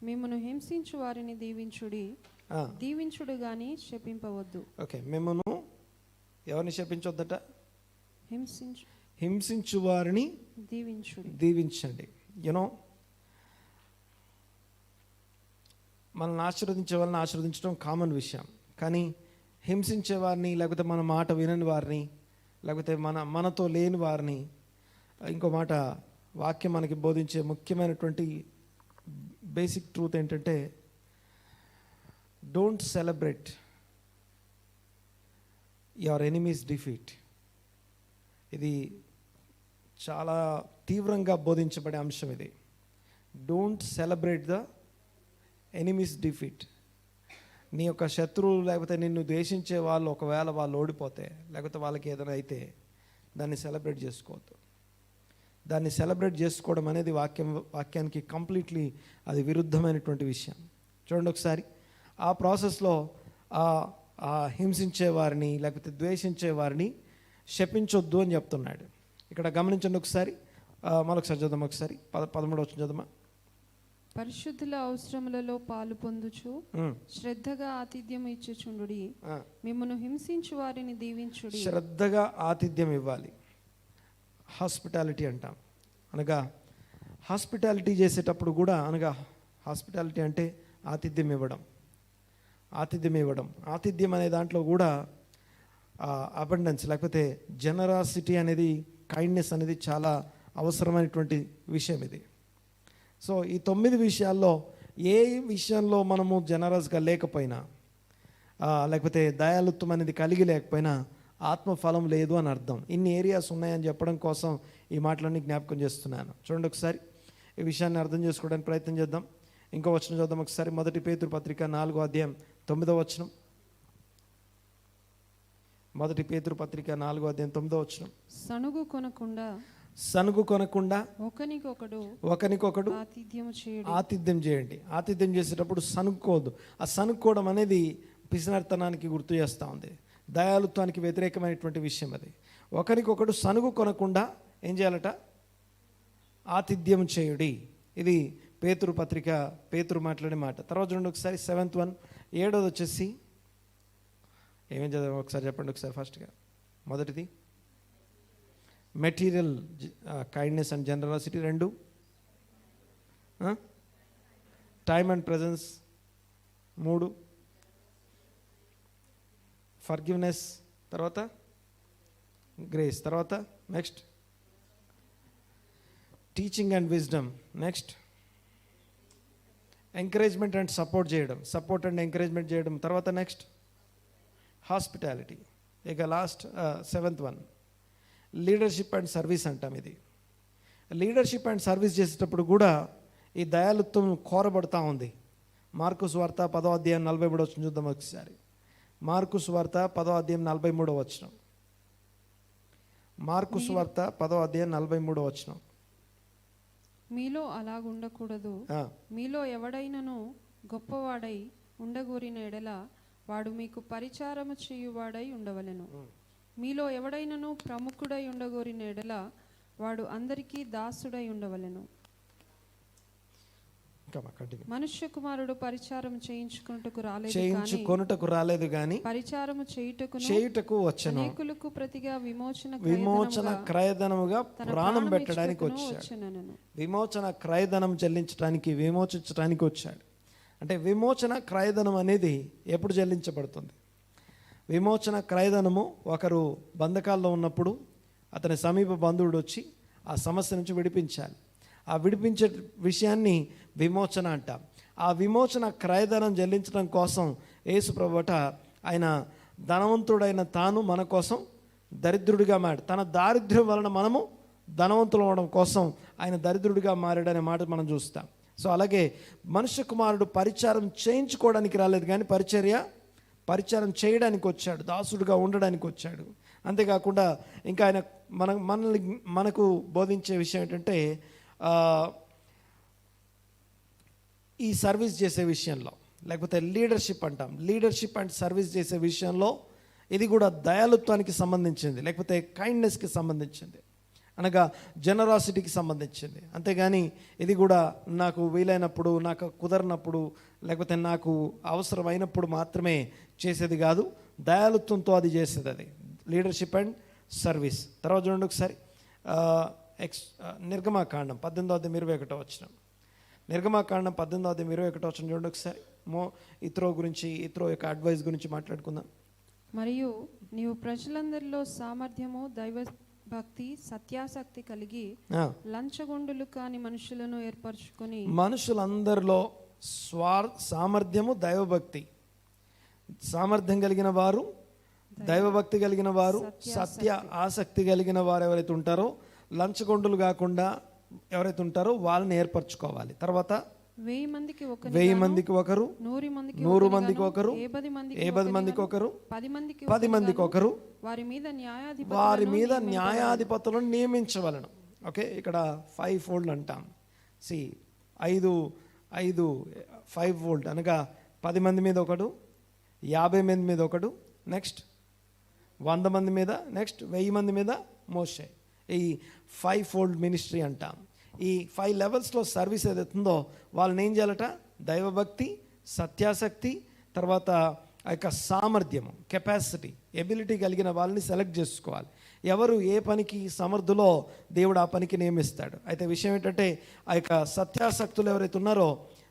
మిమ్మును హింసించు వారిని దీవించుడు గాని శపింపవద్దు. ఓకే, మిమ్మును ఎవరిని శపించొద్దట? హింసించు వారిని దీవించండి. యూనో, మనల్ని ఆశీర్వదించే వాళ్ళని ఆశీర్వదించడం కామన్ విషయం. కానీ హింసించే వారిని, లేకపోతే మన మాట వినని వారిని, లేకపోతే మనతో లేని వారిని, ఇంకో మాట వాక్యం మనకి బోధించే ముఖ్యమైనటువంటి బేసిక్ ట్రూత్ ఏంటంటే don't celebrate your enemies defeat. ఇది చాలా తీవ్రంగా బోధించబడే అంశం ఇది. Don't celebrate the enemies defeat. నీ యొక్క శత్రువులు లేకపోతే నిన్ను ద్వేషించే వాళ్ళు ఒకవేళ వాళ్ళు ఓడిపోతే, లేకపోతే వాళ్ళకి ఏదైనా అయితే దాన్ని సెలబ్రేట్ చేసుకోవద్దు. దాన్ని సెలబ్రేట్ చేసుకోవడం అనేది వాక్యానికి కంప్లీట్లీ అది విరుద్ధమైనటువంటి విషయం. చూడండి ఒకసారి, ఆ ప్రాసెస్లో ఆ హింసించే వారిని లేకపోతే ద్వేషించే వారిని శపించొద్దు అని చెప్తున్నాడు. ఇక్కడ గమనించండి ఒకసారి, మరొకసారి చదుదాం ఒకసారి. 13వ వచనం చదుమా. పరిశుద్ధుల అవసరములలో పాలు పొందుచు శ్రద్ధగా ఆతిథ్యం ఇచ్చుచుండుడి మిమ్మును హింసించు వారిని దీవించుడి. శ్రద్ధగా ఆతిథ్యం ఇవ్వాలి. హాస్పిటాలిటీ అంటాం. అనగా హాస్పిటాలిటీ చేసేటప్పుడు కూడా, అనగా హాస్పిటాలిటీ అంటే ఆతిథ్యం ఇవ్వడం. ఆతిథ్యం అనే దాంట్లో కూడా అబండెన్స్ లేకపోతే జనరాసిటీ అనేది, కైండ్నెస్ అనేది చాలా అవసరమైనటువంటి విషయం ఇది. సో ఈ 9 విషయాల్లో ఏ విషయంలో మనము జనరస్గా లేకపోయినా, లేకపోతే దయాలుత్వం అనేది కలిగి లేకపోయినా ఆత్మఫలం లేదు అని అర్థం. ఇన్ని ఏరియాస్ ఉన్నాయని చెప్పడం కోసం ఈ మాటలన్నీ జ్ఞాపకం చేస్తున్నాను. చూడండి ఒకసారి, ఈ విషయాన్ని అర్థం చేసుకోవడానికి ప్రయత్నం చేద్దాం. ఇంకో వచనం చూద్దాం ఒకసారి. 1 పేతురు పత్రిక 4వ అధ్యాయం 9వ వచనం. 1 పేతురు పత్రిక 4వ అధ్యాయం 9వ వచనం. సనుగు కొనకుండా ఒకనికొకడు ఆతిథ్యం చేయండి. ఆతిథ్యం చేసేటప్పుడు సనుక్కోవద్దు. ఆ సనుక్కోవడం అనేది పిసినర్తనానికి గుర్తు చేస్తూ ఉంది. దయాలుత్వానికి వ్యతిరేకమైనటువంటి విషయం అది. ఒకరికొకడు సనుగు కొనకుండా ఏం చేయాలట? ఆతిథ్యం చేయుడి. ఇది పేతురు మాట్లాడే మాట. తర్వాత చూడండి ఒకసారి 7th వన్. 7వది వచ్చేసి ఏమేం చదవాలి ఒకసారి చెప్పండి ఒకసారి. ఫస్ట్గా మొదటిది material kindness and generosity 2, time and presence 3, forgiveness, తర్వాత గ్రేస్, తర్వాత next teaching and wisdom, next encouragement and support and encouragement చేయడం, తర్వాత నెక్స్ట్ హాస్పిటాలిటీ. ఇక last 7th one leadership and service అంటాం. ఇది లీడర్షిప్ అండ్ సర్వీస్ చేసేటప్పుడు కూడా ఈ దయాళుత్వం కోరబడతా ఉంది. మార్కు సువార్త 10వ అధ్యాయం 43 వచనం చూద్దాం ఒకసారి. మార్కు సువార్త 10వ అధ్యాయం 43 వచనం. మార్కు సువార్త 10వ అధ్యాయం 43 వచనం. మీలో అలాగుండకూడదు. మీలో ఎవడైనను గొప్పవాడై ఉండగోరిన ఎడల వాడు మీకు పరిచారము చేయువాడై ఉండవలెను. మీలో ఎవడైనను ప్రముఖుడై ఉండగోరిన ఎడల వాడు అందరికీ దాసుడై ఉండవలెను. మనుష్య కుమారుడు పరిచారం చేయించుకొనుటకు రాలేదు గాని పరిచారము చేయుటకు వచ్చెను. అనేకులకు ప్రతిగా విమోచన క్రయధనముగా ప్రాణం పెట్టడానికి వచ్చాడు. విమోచన క్రయధనం చెల్లించడానికి, విమోచించడానికి వచ్చాడు. అంటే విమోచన క్రయధనం అనేది ఎప్పుడు చెల్లించబడుతుంది? విమోచన క్రయధనము ఒకరు బంధకాల్లో ఉన్నప్పుడు అతని సమీప బంధువుడు వచ్చి ఆ సమస్య నుంచి విడిపించాలి. ఆ విడిపించే విషయాన్ని విమోచన అంటాం. ఆ విమోచన క్రయధనం చెల్లించడం కోసం యేసు ప్రభువట ఆయన ధనవంతుడైన తాను మన కోసం దరిద్రుడిగా మారాడు. తన దారిద్ర్యం వలన మనము ధనవంతులు అవడం కోసం ఆయన దరిద్రుడిగా మారాడనే మాట మనం చూస్తాం. సో అలాగే మనుష్య కుమారుడు పరిచారం చేయించుకోవడానికి రాలేదు కానీ పరిచారం చేయడానికి వచ్చాడు, దాసుడుగా ఉండడానికి వచ్చాడు. అంతేకాకుండా ఇంకా ఆయన మనకు బోధించే విషయం ఏంటంటే ఈ సర్వీస్ చేసే విషయంలో, లేకపోతే లీడర్షిప్ అంటాం, లీడర్షిప్ అండ్ సర్వీస్ చేసే విషయంలో ఇది కూడా దయాళుత్వానికి సంబంధించింది, లేకపోతే కైండ్నెస్కి సంబంధించింది, అనగా జనరాసిటీకి సంబంధించింది. అంతేగాని ఇది కూడా నాకు వీలైనప్పుడు, నాకు కుదరనప్పుడు, లేకపోతే నాకు అవసరమైనప్పుడు మాత్రమే చేసేది కాదు. దయాళుత్వంతో అది చేసేది, అది లీడర్షిప్ అండ్ సర్వీస్. తర్వాత చూడండి ఒకసారి నిర్గమాకాండం 18:21 వచనం. నిర్గమాకాండం 18:21 వచనం చూడండి ఒకసారి. ఇత్రో యొక్క అడ్వైస్ గురించి మాట్లాడుకుందాం. మరియు నీవు ప్రజలందరిలో సామర్థ్యము, దైవ భక్తి, సత్యాసక్తి కలిగి లంచగొండులు కాని మనుషులను ఏర్పరచుకొని, మనుషులందరిలో సామర్థ్యము, దైవభక్తి, సామర్థ్యం కలిగిన వారు, దైవభక్తి కలిగిన వారు, సత్య ఆసక్తి కలిగిన వారు ఎవరైతే ఉంటారో, లంచగొండులు కాకుండా ఎవరైతే ఉంటారో వాళ్ళని ఏర్పరచుకోవాలి. తర్వాత 1000 మందికి ఒకరు, 100 మందికి ఒకరు, 70 మందికి ఒకరు, 10 మందికి ఒకరు, వారి మీద న్యాయాధిపతులను నియమించవలను. ఓకే, ఇక్కడ 5 ఫోల్డ్ అంటాం. 5 ఫోల్డ్ అనగా 10 మంది మీద ఒకడు, 50 మంది మీద ఒకడు, నెక్స్ట్ 100 మంది మీద, నెక్స్ట్ 1000 మంది మీద మోషే. ఈ 5 ఫోల్డ్ మినిస్ట్రీ అంటాం. ఈ 5 లెవెల్స్లో సర్వీస్ ఏదైతుందో వాళ్ళని ఏం చేయాలట? దైవభక్తి, సత్యాసక్తి, తర్వాత ఆ యొక్క సామర్థ్యము, కెపాసిటీ, ఎబిలిటీ కలిగిన వాళ్ళని సెలెక్ట్ చేసుకోవాలి. ఎవరు ఏ పనికి సమర్థులో దేవుడు ఆ పనికి నియమిస్తాడు. అయితే విషయం ఏంటంటే ఆ యొక్క సత్యాసక్తులు ఎవరైతే ఉన్నారో,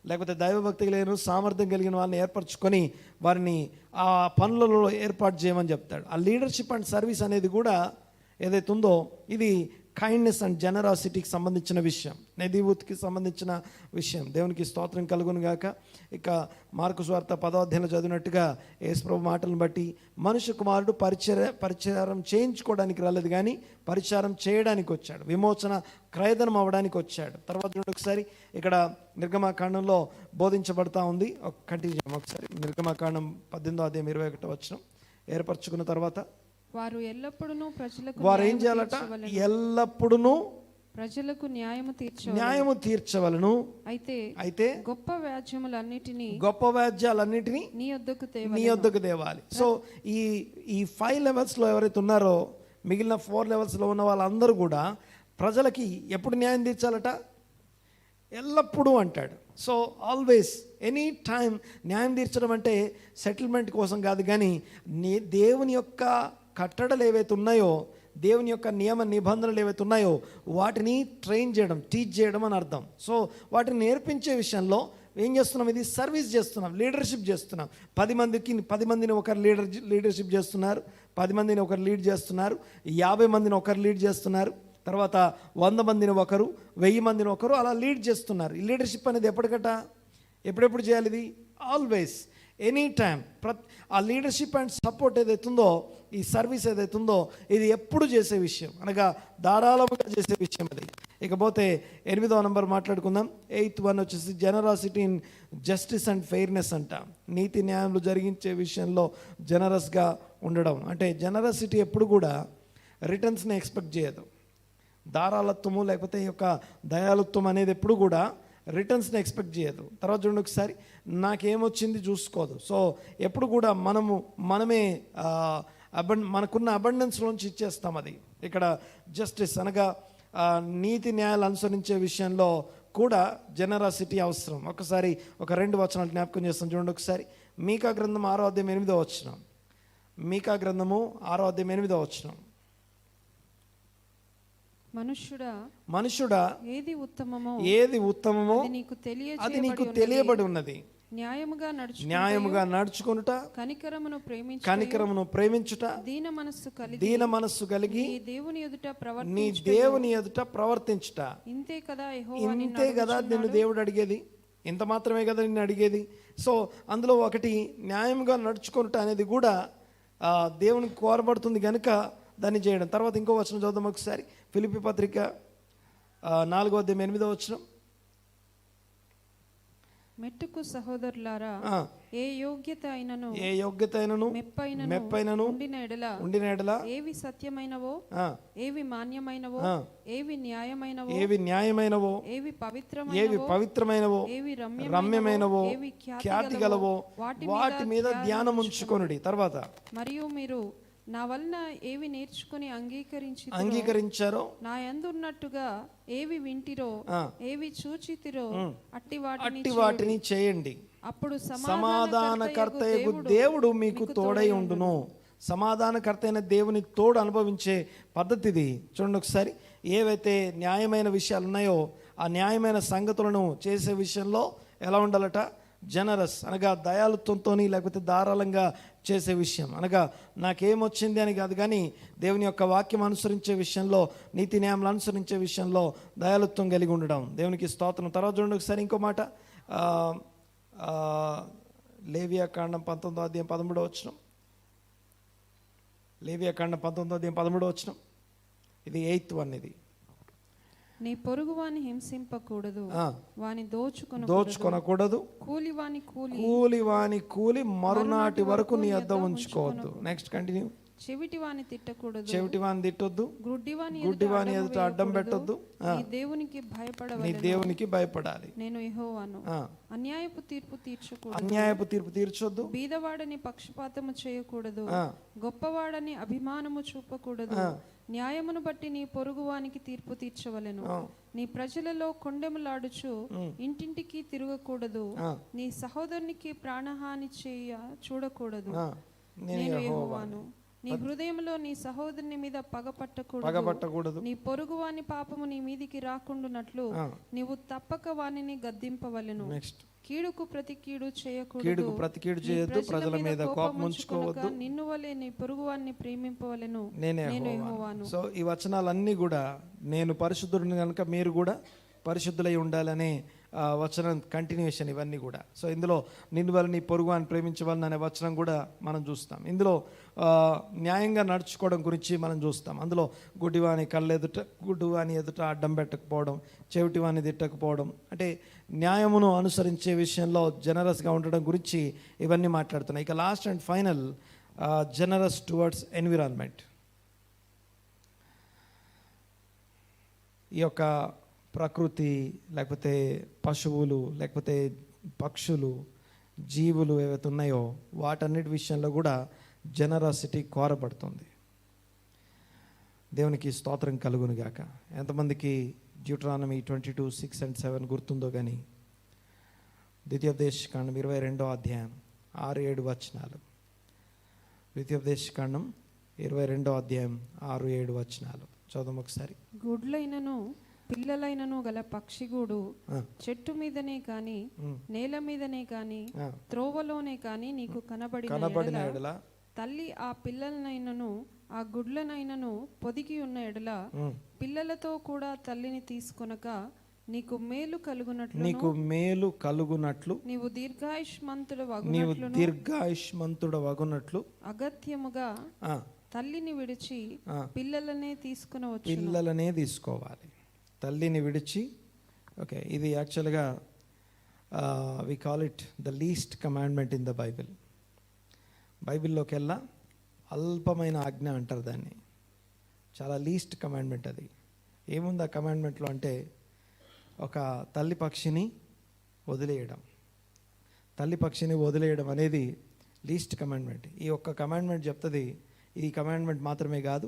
లేకపోతే దైవభక్తి కలిగిన సామర్థ్యం కలిగిన వాళ్ళని ఏర్పరచుకొని వారిని ఆ పనులలో ఏర్పాటు చేయమని చెప్తాడు. ఆ లీడర్షిప్ అండ్ సర్వీస్ అనేది కూడా ఏదైతే ఉందో ఇది కైండ్నెస్ అండ్ జనరాసిటీకి సంబంధించిన విషయం, నెదివూత్కి సంబంధించిన విషయం. దేవునికి స్తోత్రం కలుగును గాక. ఇక మార్కు సువార్త 10వ అధ్యాయంలో చదివినట్టుగా యేసు ప్రభు మాటలను బట్టి మనుష్య కుమారుడు పరిచారం చేయించుకోవడానికి రాలేదు కానీ పరిచారం చేయడానికి వచ్చాడు, విమోచన క్రయధనం అవ్వడానికి వచ్చాడు. తర్వాత ఒకసారి ఇక్కడ నిర్గమాకాండంలో బోధించబడతా ఉంది. కంటిన్యూ చేద్దాం ఒకసారి. నిర్గమాకాండం 18వ అధ్యాయం 21 వచనం. ఏర్పరచుకున్న తర్వాత వారు ఎల్లప్పుడూ వారు ఏం చేయాలట? ఎల్లప్పుడూ ప్రజలకు న్యాయము తీర్చవలను. అయితే గొప్ప వ్యాజ్యాలన్నిటినీ నీ యొద్దకు తేవాలి. సో ఈ 5 లెవెల్స్లో ఎవరైతే ఉన్నారో, మిగిలిన 4 లెవెల్స్లో ఉన్న వాళ్ళందరూ కూడా ప్రజలకి ఎప్పుడు న్యాయం తీర్చాలట? ఎల్లప్పుడూ అంటాడు. సో ఆల్వేస్, ఎనీ టైం న్యాయం తీర్చడం అంటే సెటిల్మెంట్ కోసం కాదు, కానీ దేవుని యొక్క కట్టడలు ఏవైతే ఉన్నాయో, దేవుని యొక్క నియమ నిబంధనలు ఏవైతే ఉన్నాయో వాటిని ట్రైన్ చేయడం, టీచ్ చేయడం అని అర్థం. సో వాటిని నేర్పించే విషయంలో ఏం చేస్తున్నాం? ఇది సర్వీస్ చేస్తున్నాం, లీడర్షిప్ చేస్తున్నాం. 10 మందిని ఒకరు లీడర్షిప్ చేస్తున్నారు, 10 మందిని ఒకరు లీడ్ చేస్తున్నారు, 50 మందిని ఒకరు లీడ్ చేస్తున్నారు, తర్వాత 100 మందిని ఒకరు, 1000 మందిని ఒకరు, అలా లీడ్ చేస్తున్నారు. ఈ లీడర్షిప్ అనేది ఎప్పుడెప్పుడు చేయాలి? ఇది ఆల్వేస్, ఎనీ టైం. ఆ లీడర్షిప్ అండ్ సపోర్ట్ ఏదైతుందో, ఈ సర్వీస్ ఏదైతుందో, ఇది ఎప్పుడు చేసే విషయం, అనగా ధారాళముగా చేసే విషయం అది. ఇకపోతే 8వ నంబర్ మాట్లాడుకుందాం. 8th వన్ వచ్చేసి generosity in justice and fairness అంట. నీతి న్యాయములు జరిగించే విషయంలో జనరస్గా ఉండడం. అంటే జనరసిటీ ఎప్పుడు కూడా రిటర్న్స్ని ఎక్స్పెక్ట్ చేయదు. ధారాళత్వము లేకపోతే ఈ యొక్క దయాళుత్వం అనేది ఎప్పుడు కూడా రిటర్న్స్ని ఎక్స్పెక్ట్ చేయదు. తర్వాత చూడండి ఒకసారి, నాకేమొచ్చింది చూసుకోదు. సో ఎప్పుడు కూడా మనమే మనకున్న అబండెన్స్లోంచి ఇచ్చేస్తాం. అది ఇక్కడ జస్టిస్ అనగా నీతి న్యాయాలు అనుసరించే విషయంలో కూడా జనరాసిటీ అవసరం. ఒకసారి ఒక 2 వచనాలు జ్ఞాపకం చేస్తాం. చూడండి ఒకసారి, మీకా గ్రంథం 6వ అధ్యాయం 8వ వచనం. మీకా గ్రంథము 6వ అధ్యాయం 8వ వచనం. మనుష్యుడా ఏది ఉత్తమమో అది నీకు తెలియబడి ఉన్నది. న్యాయముగా నడుచుకొనుట, కనికరమును ప్రేమించుట, దీన మనస్సు కలిగి నీ దేవుని ఎదుట ప్రవర్తించుట. ఇంతే కదా నిన్ను దేవుడు అడిగేది, ఇంత మాత్రమే కదా నిన్ను అడిగేది. సో అందులో ఒకటి న్యాయంగా నడుచుకొనుట అనేది కూడా దేవునికి కోరబడుతుంది కనుక దాన్ని చేయడం. తర్వాత ఇంకో వచనం చదువుదాం ఒకసారి. ఫిలిప్పీ పత్రిక 4వ అధ్యాయం 8వ వచనం. మెట్టుకు సహోదరులారా, ఏ యోగ్యత అయినను మెప్పైనను ఉండిన ఎడల ఏవి సత్యమైనవో, ఏవి మాన్యమైనవో, ఏవి న్యాయమైనవో, ఏవి పవిత్రమైనవో, ఏవి రమ్యమైనవో, ఖ్యాతి గలవో వాటి మీద ధ్యానం ఉంచుకొనుడి. తర్వాత, మరియు మీరు నా వలన ఏవి నేర్చుకుని అంగీకరించారో, నా యందున్నట్టుగా ఏవి వింటిరో, ఏవి చూచితిరో అట్టి వాటిని చేయండి. అప్పుడు సమాధానకర్తయగు దేవుడు మీకు తోడై ఉండును. సమాధానకర్త అయిన దేవుని తోడు అనుభవించే పద్ధతి ఇది. చూడండి ఒకసారి, ఏవైతే న్యాయమైన విషయాలు ఉన్నాయో ఆ న్యాయమైన సంగతులను చేసే విషయంలో ఎలా ఉండాలట? జనరస్ అనగా దయాళుత్వంతో లేకపోతే ధారాళంగా చేసే విషయం, అనగా నాకేమొచ్చింది అని కాదు, కానీ దేవుని యొక్క వాక్యం అనుసరించే విషయంలో, నీతి న్యాయములు అనుసరించే విషయంలో దయాళుత్వం కలిగి ఉండడం. దేవునికి స్తోత్రం. తర్వాత చూడండి ఒకసారి ఇంకో మాట, లేవియాకాండం 19వ అధ్యాయం 13వ వచనం. లేవియాకాండం 19వ అధ్యాయం 13వ వచనం. ఇది 8th వన్. ఇది, నీ పొరుగు వాని హింసింపకూడదు, వాని దోచుకొనకూడదు, కూలి వాని కూలి మరునాటి వరకు నీ వద్ద ఉంచుకోవద్దు. Next continue. చెవిటి వాని తిట్టొద్దు, గుడ్డి వాని ఎదుట అడ్డం పెట్టొద్దు. నీ దేవునికి భయపడాలి. నేను యెహోవాను. అన్యాయపు తీర్పు తీర్చొద్దు, బీదవాడని పక్షపాతము చేయకూడదు, గొప్పవాడని అభిమానము చూపకూడదు. న్యాయమును బట్టి నీ పొరుగువానికి తీర్పు తీర్చవలెను. నీ ప్రజలలో కొండెములాడుచు ఇంటింటికి తిరగకూడదు. నీ సహోదరునికి ప్రాణహాని చూడకూడదు. నేను యెహోవాను. నీ హృదయంలో నీ సహోదరుని మీద పగపట్టకూడదు. నీ పొరుగువాని పాపము నీ మీదికి రాకుండానట్లు నీవు తప్పక వానిని గద్దింపవలెను. కీడుకు ప్రతి కీడు చేయకూడదు, ప్రజల మీద కోపం ఉంచుకోవద్దు. నిన్ను వలె నీ పొరుగువాన్ని ప్రేమింపవలెను. నేనే యెహోవాను. సో ఈ వచనాలన్నీ కూడా నేను పరిశుద్ధుడిని కనుక మీరు కూడా పరిశుద్ధులై ఉండాలనే వచనం కంటిన్యూషన్ ఇవన్నీ కూడా. సో ఇందులో నిన్ను వల్ల నీ పొరుగు అని ప్రేమించవాలని అనే వచనం కూడా మనం చూస్తాం. ఇందులో న్యాయంగా నడుచుకోవడం గురించి మనం చూస్తాం. అందులో గుడ్డివాని ఎదుట అడ్డం పెట్టకపోవడం, చెవిటివాని తిట్టకపోవడం, అంటే న్యాయమును అనుసరించే విషయంలో జనరస్గా ఉండడం గురించి ఇవన్నీ మాట్లాడుతున్నాయి. ఇక last and final, generous towards environment. ఈ యొక్క ప్రకృతి లేకపోతే పశువులు లేకపోతే పక్షులు జీవులు ఏవైతే ఉన్నాయో వాటన్నిటి విషయంలో కూడా జనరాసిటీ కోరబడుతుంది. దేవునికి స్తోత్రం కలుగును గాక. ఎంతమందికి డ్యూటరానమీ 22:6 and 7 గుర్తుందో కానీ, ద్వితీయోపదేశకాండం 22వ అధ్యాయం 6-7 వచనాలు. ద్వితీయోపదేశకాండం 22వ అధ్యాయం 6-7 వచనాలు చదువు ఒకసారి. గుడ్లైనను పిల్లలైనను గల పక్షిగూడు చెట్టు మీదనే కాని నేల మీదనే కాని త్రోవలోనే కాని నీకు కనబడిన ఎడల తల్లి ఆ పిల్లలనైనను ఆ గుడ్లనైనను పొదిగి ఉన్న ఎడల పిల్లలతో కూడా తల్లిని తీసుకొనక నీకు మేలు కలుగునట్లు నీవు దీర్ఘాయుష్మంతుడు వగునట్లు అగత్యముగా తల్లిని విడిచి పిల్లలనే తీసుకోవాలి. తల్లిని విడిచి. ఓకే, ఇది యాక్చువల్గా we call it the least commandment in the Bible. బైబిల్లోకి వెళ్ళా అల్పమైన ఆజ్ఞ అంటారు దాన్ని. చాలా లీస్ట్ కమాండ్మెంట్ అది. ఏముంది ఆ కమాండ్మెంట్లో అంటే ఒక తల్లి పక్షిని వదిలేయడం అనేది లీస్ట్ కమాండ్మెంట్. ఈ ఒక్క కమాండ్మెంట్ చెప్తుంది. ఈ కమాండ్మెంట్ మాత్రమే కాదు,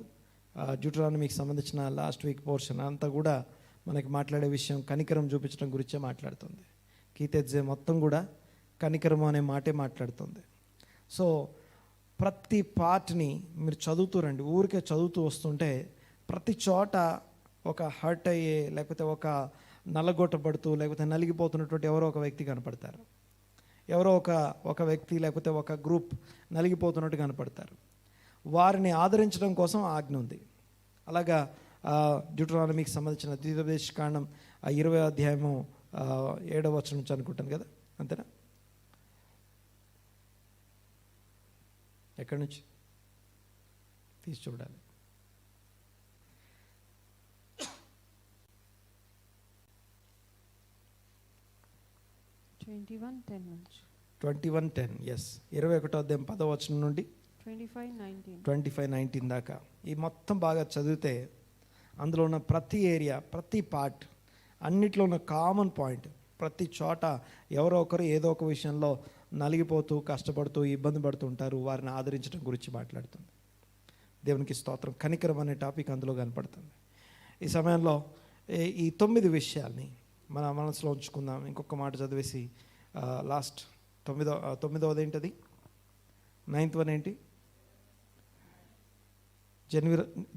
డ్యూటరానమీకి సంబంధించిన లాస్ట్ వీక్ పోర్షన్ అంతా కూడా మనకి మాట్లాడే విషయం కనికరం చూపించడం గురించే మాట్లాడుతుంది. కీతెజ్జే మొత్తం కూడా కనికరం అనే మాటే మాట్లాడుతుంది. సో ప్రతి పార్ట్ని మీరు చదువుతూరండి. ఊరికే చదువుతూ వస్తుంటే ప్రతి చోట ఒక హర్ట్ అయ్యే, లేకపోతే ఒక నలగొట్టబడుతూ, లేకపోతే నలిగిపోతున్నటువంటి ఎవరో ఒక వ్యక్తి కనపడతారు. ఎవరో ఒక వ్యక్తి లేకపోతే ఒక గ్రూప్ నలిగిపోతున్నట్టు కనపడతారు. వారిని ఆదరించడం కోసం ఆజ్ఞ ఉంది. అలాగా డ్యూటరానమీకి సంబంధించిన ద్వితీయోపదేశకాండం 20వ అధ్యాయము 7వ వచనం నుంచి అనుకుంటాను కదా, అంతేనా? ఎక్కడి నుంచి తీసి చూడాలి. ఎస్, 21వ అధ్యాయం 10వ వచనం నుండి 25:19 దాకా ఈ మొత్తం బాగా చదివితే అందులో ఉన్న ప్రతి ఏరియా, ప్రతి పార్ట్, అన్నిట్లో ఉన్న కామన్ పాయింట్, ప్రతి చోట ఎవరో ఒకరు ఏదో ఒక విషయంలో నలిగిపోతూ, కష్టపడుతూ, ఇబ్బంది పడుతుంటారు. వారిని ఆదరించడం గురించి మాట్లాడుతుంది. దేవునికి స్తోత్రం. కనికరం అనే టాపిక్ అందులో కనపడుతుంది. ఈ సమయంలో ఈ 9 విషయాల్ని మన మనసులో ఉంచుకుందాం. ఇంకొక మాట చదివేసి లాస్ట్ 9వది ఏంటది? 9th వన్ ఏంటి?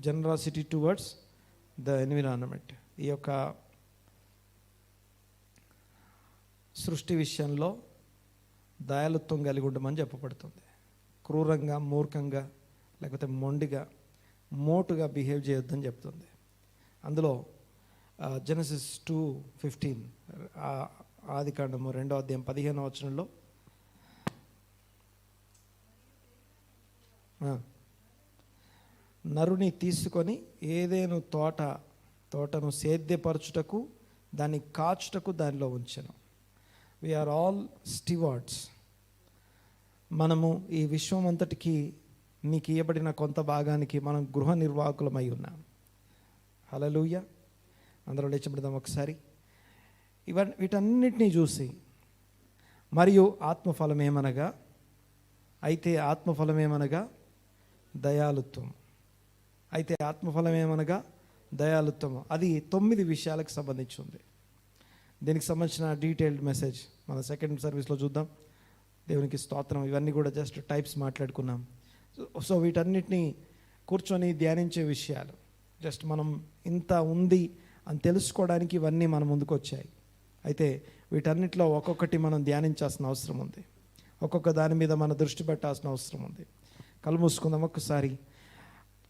Generosity towards the environment. ఈ యొక్క సృష్టి విషయంలో దయాలుత్వం కలిగి ఉండమని చెప్పబడుతుంది. క్రూరంగా, మూర్ఖంగా, లేకపోతే మొండిగా, మోటుగా బిహేవ్ చేయొద్దని చెప్తుంది. అందులో జెనసిస్ 2:15 ఆదికాండము 2వ అధ్యాయం 15వ వచనంలో నరుని తీసుకొని ఏదేను తోటను సేద్యపరచుటకు, దాన్ని కాచుటకు దానిలో ఉంచెను. We are all స్టివార్డ్స్. మనము ఈ విశ్వం అంతటికి నీకు ఇవ్వబడిన కొంత భాగానికి మనం గృహ నిర్వాహకులమై ఉన్నాం. హల్లెలూయా. అందరూ లేచబడదాం ఒకసారి. వీటన్నిటినీ చూసి మరియు ఆత్మఫలమేమనగా దయాలుత్వం. దయాలుత్వం అది 9 విషయాలకు సంబంధించి ఉంది. దీనికి సంబంధించిన డీటెయిల్డ్ మెసేజ్ మన సెకండ్ సర్వీస్లో చూద్దాం. దేవునికి స్తోత్రం. ఇవన్నీ కూడా జస్ట్ టైప్స్ మాట్లాడుకున్నాం. సో వీటన్నిటినీ కూర్చొని ధ్యానించే విషయాలు. జస్ట్ మనం ఇంత ఉంది అని తెలుసుకోవడానికి ఇవన్నీ మన ముందుకు వచ్చాయి. అయితే వీటన్నిటిలో ఒక్కొక్కటి మనం ధ్యానించాల్సిన అవసరం ఉంది. ఒక్కొక్క దాని మీద మన దృష్టి పెట్టాల్సిన అవసరం ఉంది. కళ్ళు మూసుకుందాం ఒక్కసారి.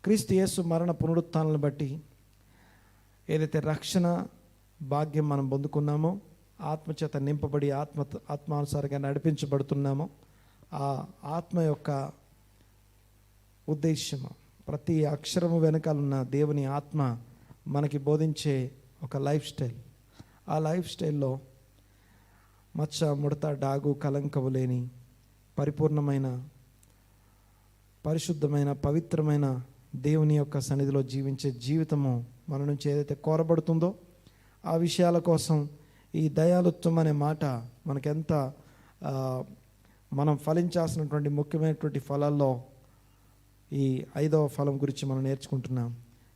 క్రీస్తు యేసు మరణ పునరుత్థానాలను బట్టి ఏదైతే రక్షణ భాగ్యం మనం పొందుకున్నామో, ఆత్మచేత నింపబడి ఆత్మానుసారంగా నడిపించబడుతున్నామో, ఆ ఆత్మ యొక్క ఉద్దేశము, ప్రతి అక్షరము వెనకాలన్న దేవుని ఆత్మ మనకి బోధించే ఒక లైఫ్ స్టైల్. ఆ లైఫ్ స్టైల్లో మచ్చ, ముడత, డాగు, కలంకము లేని పరిపూర్ణమైన, పరిశుద్ధమైన, పవిత్రమైన దేవుని యొక్క సన్నిధిలో జీవించే జీవితము మన నుంచి ఏదైతే కోరబడుతుందో ఆ విషయాల కోసం ఈ దయాలుత్వం అనే మాట మనకెంత మనం ఫలించాల్సినటువంటి ముఖ్యమైనటువంటి ఫలాల్లో ఈ 5వ ఫలం గురించి మనం నేర్చుకుంటున్నాం.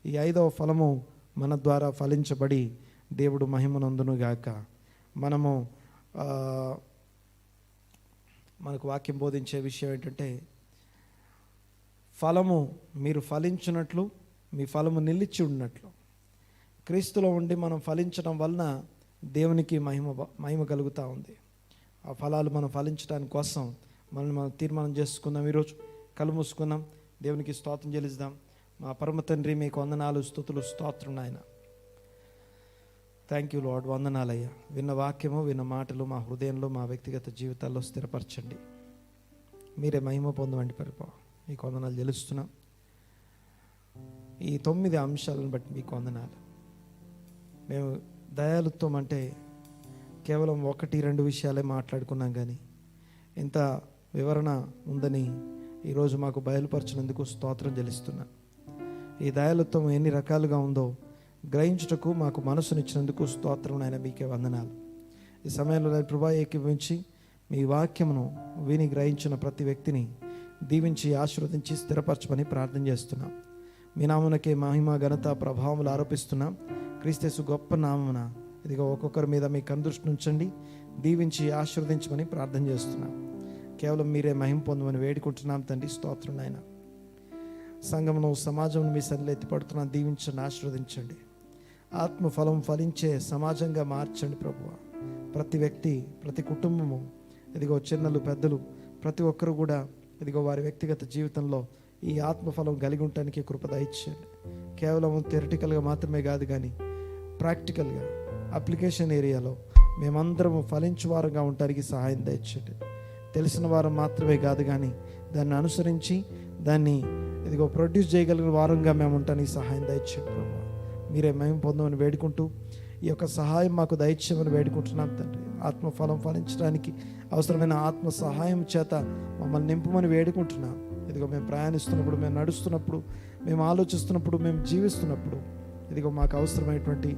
ఈ 5వ ఫలము మన ద్వారా ఫలించబడి దేవుడు మహిమనందునుగాక. మనకు వాక్యం బోధించే విషయం ఏంటంటే ఫలము మీరు ఫలించినట్లు, మీ ఫలము నిలిచి ఉన్నట్లు. క్రీస్తులో ఉండి మనం ఫలించడం వలన దేవునికి మహిమ కలుగుతూ ఉంది. ఆ ఫలాలు మనం ఫలించడానికి కోసం మనం తీర్మానం చేసుకుందాం. ఈరోజు కళ్ళు మూసుకుందాం, దేవునికి స్తోత్రం చెల్లిద్దాం. మా పరమ తండ్రి, మీకు వందనాలు, స్తుతులు, స్తోత్రం నాయన. థ్యాంక్ యూ లార్డ్, వందనాలయ్యా. విన్న వాక్యము, విన్న మాటలు మా హృదయంలో, మా వ్యక్తిగత జీవితాల్లో స్థిరపరచండి. మీరే మహిమ పొందవండి ప్రభు. మీకు వందనాలు చెల్లిస్తున్నాం. ఈ 9 అంశాలను బట్టి మీకు వందనాలు. మేము దయాలుత్వం అంటే కేవలం 1-2 విషయాలే మాట్లాడుకున్నాం, కానీ ఇంత వివరణ ఉందని ఈరోజు మాకు బయలుపరిచినందుకు స్తోత్రం చెల్లిస్తున్నా. ఈ దయాలుత్వం ఎన్ని రకాలుగా ఉందో గ్రహించుటకు మాకు మనసునిచ్చినందుకు స్తోత్రం నాయన, మీకే వందనాలు. ఈ సమయంలో నేను ప్రభా ఏకీభవించి మీ వాక్యమును విని గ్రహించిన ప్రతి వ్యక్తిని దీవించి ఆశీర్వదించి స్థిరపరచమని ప్రార్థన చేస్తున్నాం. మీ నామునకే మహిమ, ఘనత, ప్రభావములు ఆరోపిస్తున్నాం. క్రీస్తు గొప్ప నామమున ఇదిగో ఒక్కొక్కరి మీద మీ కనుదృష్టి ఉంచండి, దీవించి ఆశీర్వదించమని ప్రార్థన చేస్తున్నాం. కేవలం మీరే మహిమ పొందమని వేడుకుంటున్నాం తండ్రి. స్తోత్రం నాయన. సంఘమును, సమాజంను మీ సన్నిధిలో ఎత్తిపడుతున్నాం. దీవించండి, ఆశీర్వదించండి. ఆత్మఫలం ఫలించే సమాజంగా మార్చండి ప్రభువా. ప్రతి వ్యక్తి, ప్రతి కుటుంబము, ఇదిగో చిన్నలు, పెద్దలు, ప్రతి ఒక్కరు కూడా ఇదిగో వారి వ్యక్తిగత జీవితంలో ఈ ఆత్మఫలం కలిగి ఉండటానికి కృప దయచేయండి. కేవలం థియరిటికల్గా మాత్రమే కాదు, కానీ ప్రాక్టికల్గా అప్లికేషన్ ఏరియాలో మేమందరము ఫలించువారుగా ఉండటానికి సహాయం దయచేయండి. తెలిసిన వారు మాత్రమే కాదు, కానీ దాన్ని అనుసరించి దాన్ని ఇదిగో ప్రొడ్యూస్ చేయగలిగిన వారంగా మేము ఉండటానికి సహాయం దయచేయండి ప్రభు. మీరే మేము పొందమని వేడుకుంటూ ఈ యొక్క సహాయం మాకు దయచేయమని వేడుకుంటున్నాం తండ్రి. ఆత్మఫలం ఫలించడానికి అవసరమైన ఆత్మ సహాయం చేత మమ్మల్ని నింపమని వేడుకుంటున్నాం. ఇదిగో మేము ప్రయాణిస్తున్నప్పుడు, మేము నడుస్తున్నప్పుడు, మేము ఆలోచిస్తున్నప్పుడు, మేము జీవిస్తున్నప్పుడు ఇదిగో మాకు అవసరమైనటువంటి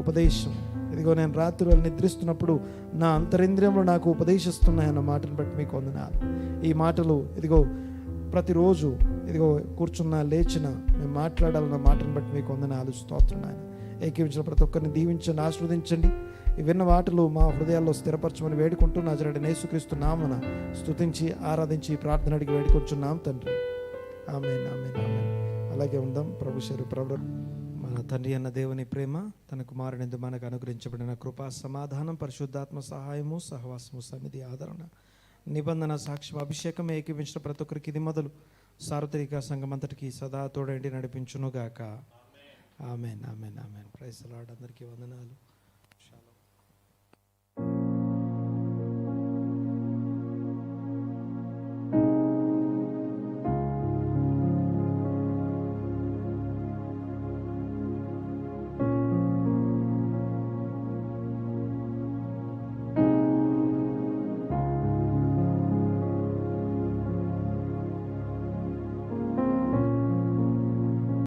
ఉపదేశం, ఇదిగో నేను రాత్రులు నిద్రిస్తున్నప్పుడు నా అంతరింద్రియంలో నాకు ఉపదేశిస్తున్నాయన్న మాటను బట్టి మీకు వందనాలు. ఈ మాటలు ఇదిగో ప్రతిరోజు ఇదిగో కూర్చున్నా, లేచినా మేము మాట్లాడాలన్న మాటను బట్టి మీకు వందనాలు, స్తోత్రం నాయన. ఏకీవించిన ప్రతి ఒక్కరిని దీవించండి, ఆశీర్వదించండి. ఈ విన్న వాటిలో మా హృదయాల్లో స్థిరపరచమని వేడుకుంటూ నజరేయుడైన యేసుక్రీస్తు నామమున స్తుతించి ఆరాధించి ప్రార్థన అడిగి వేడుకుంటున్నాం తండ్రి. ఆమేన్, ఆమేన్, ఆమేన్. అలాగే ఉందాం. ప్రభు మన తండ్రి అన్న దేవుని ప్రేమ, తన కుమారునిందు మనకు అనుగ్రహించబడిన కృపా, సమాధానం, పరిశుద్ధాత్మ సహాయము, సహవాసము, సన్నిధి, ఆదరణ, నిబంధన, సాక్ష్యం, అభిషేకం ఏకీవించిన ప్రతి ఒక్కరికి ఇది మొదలు సార్వత్రిక సంఘమంతటికి సదా తోడండి నడిపించునుగాక. ఆమేన్, ఆమేన్, ఆమేన్. Praise the Lord. అందరికీ వందనాలు.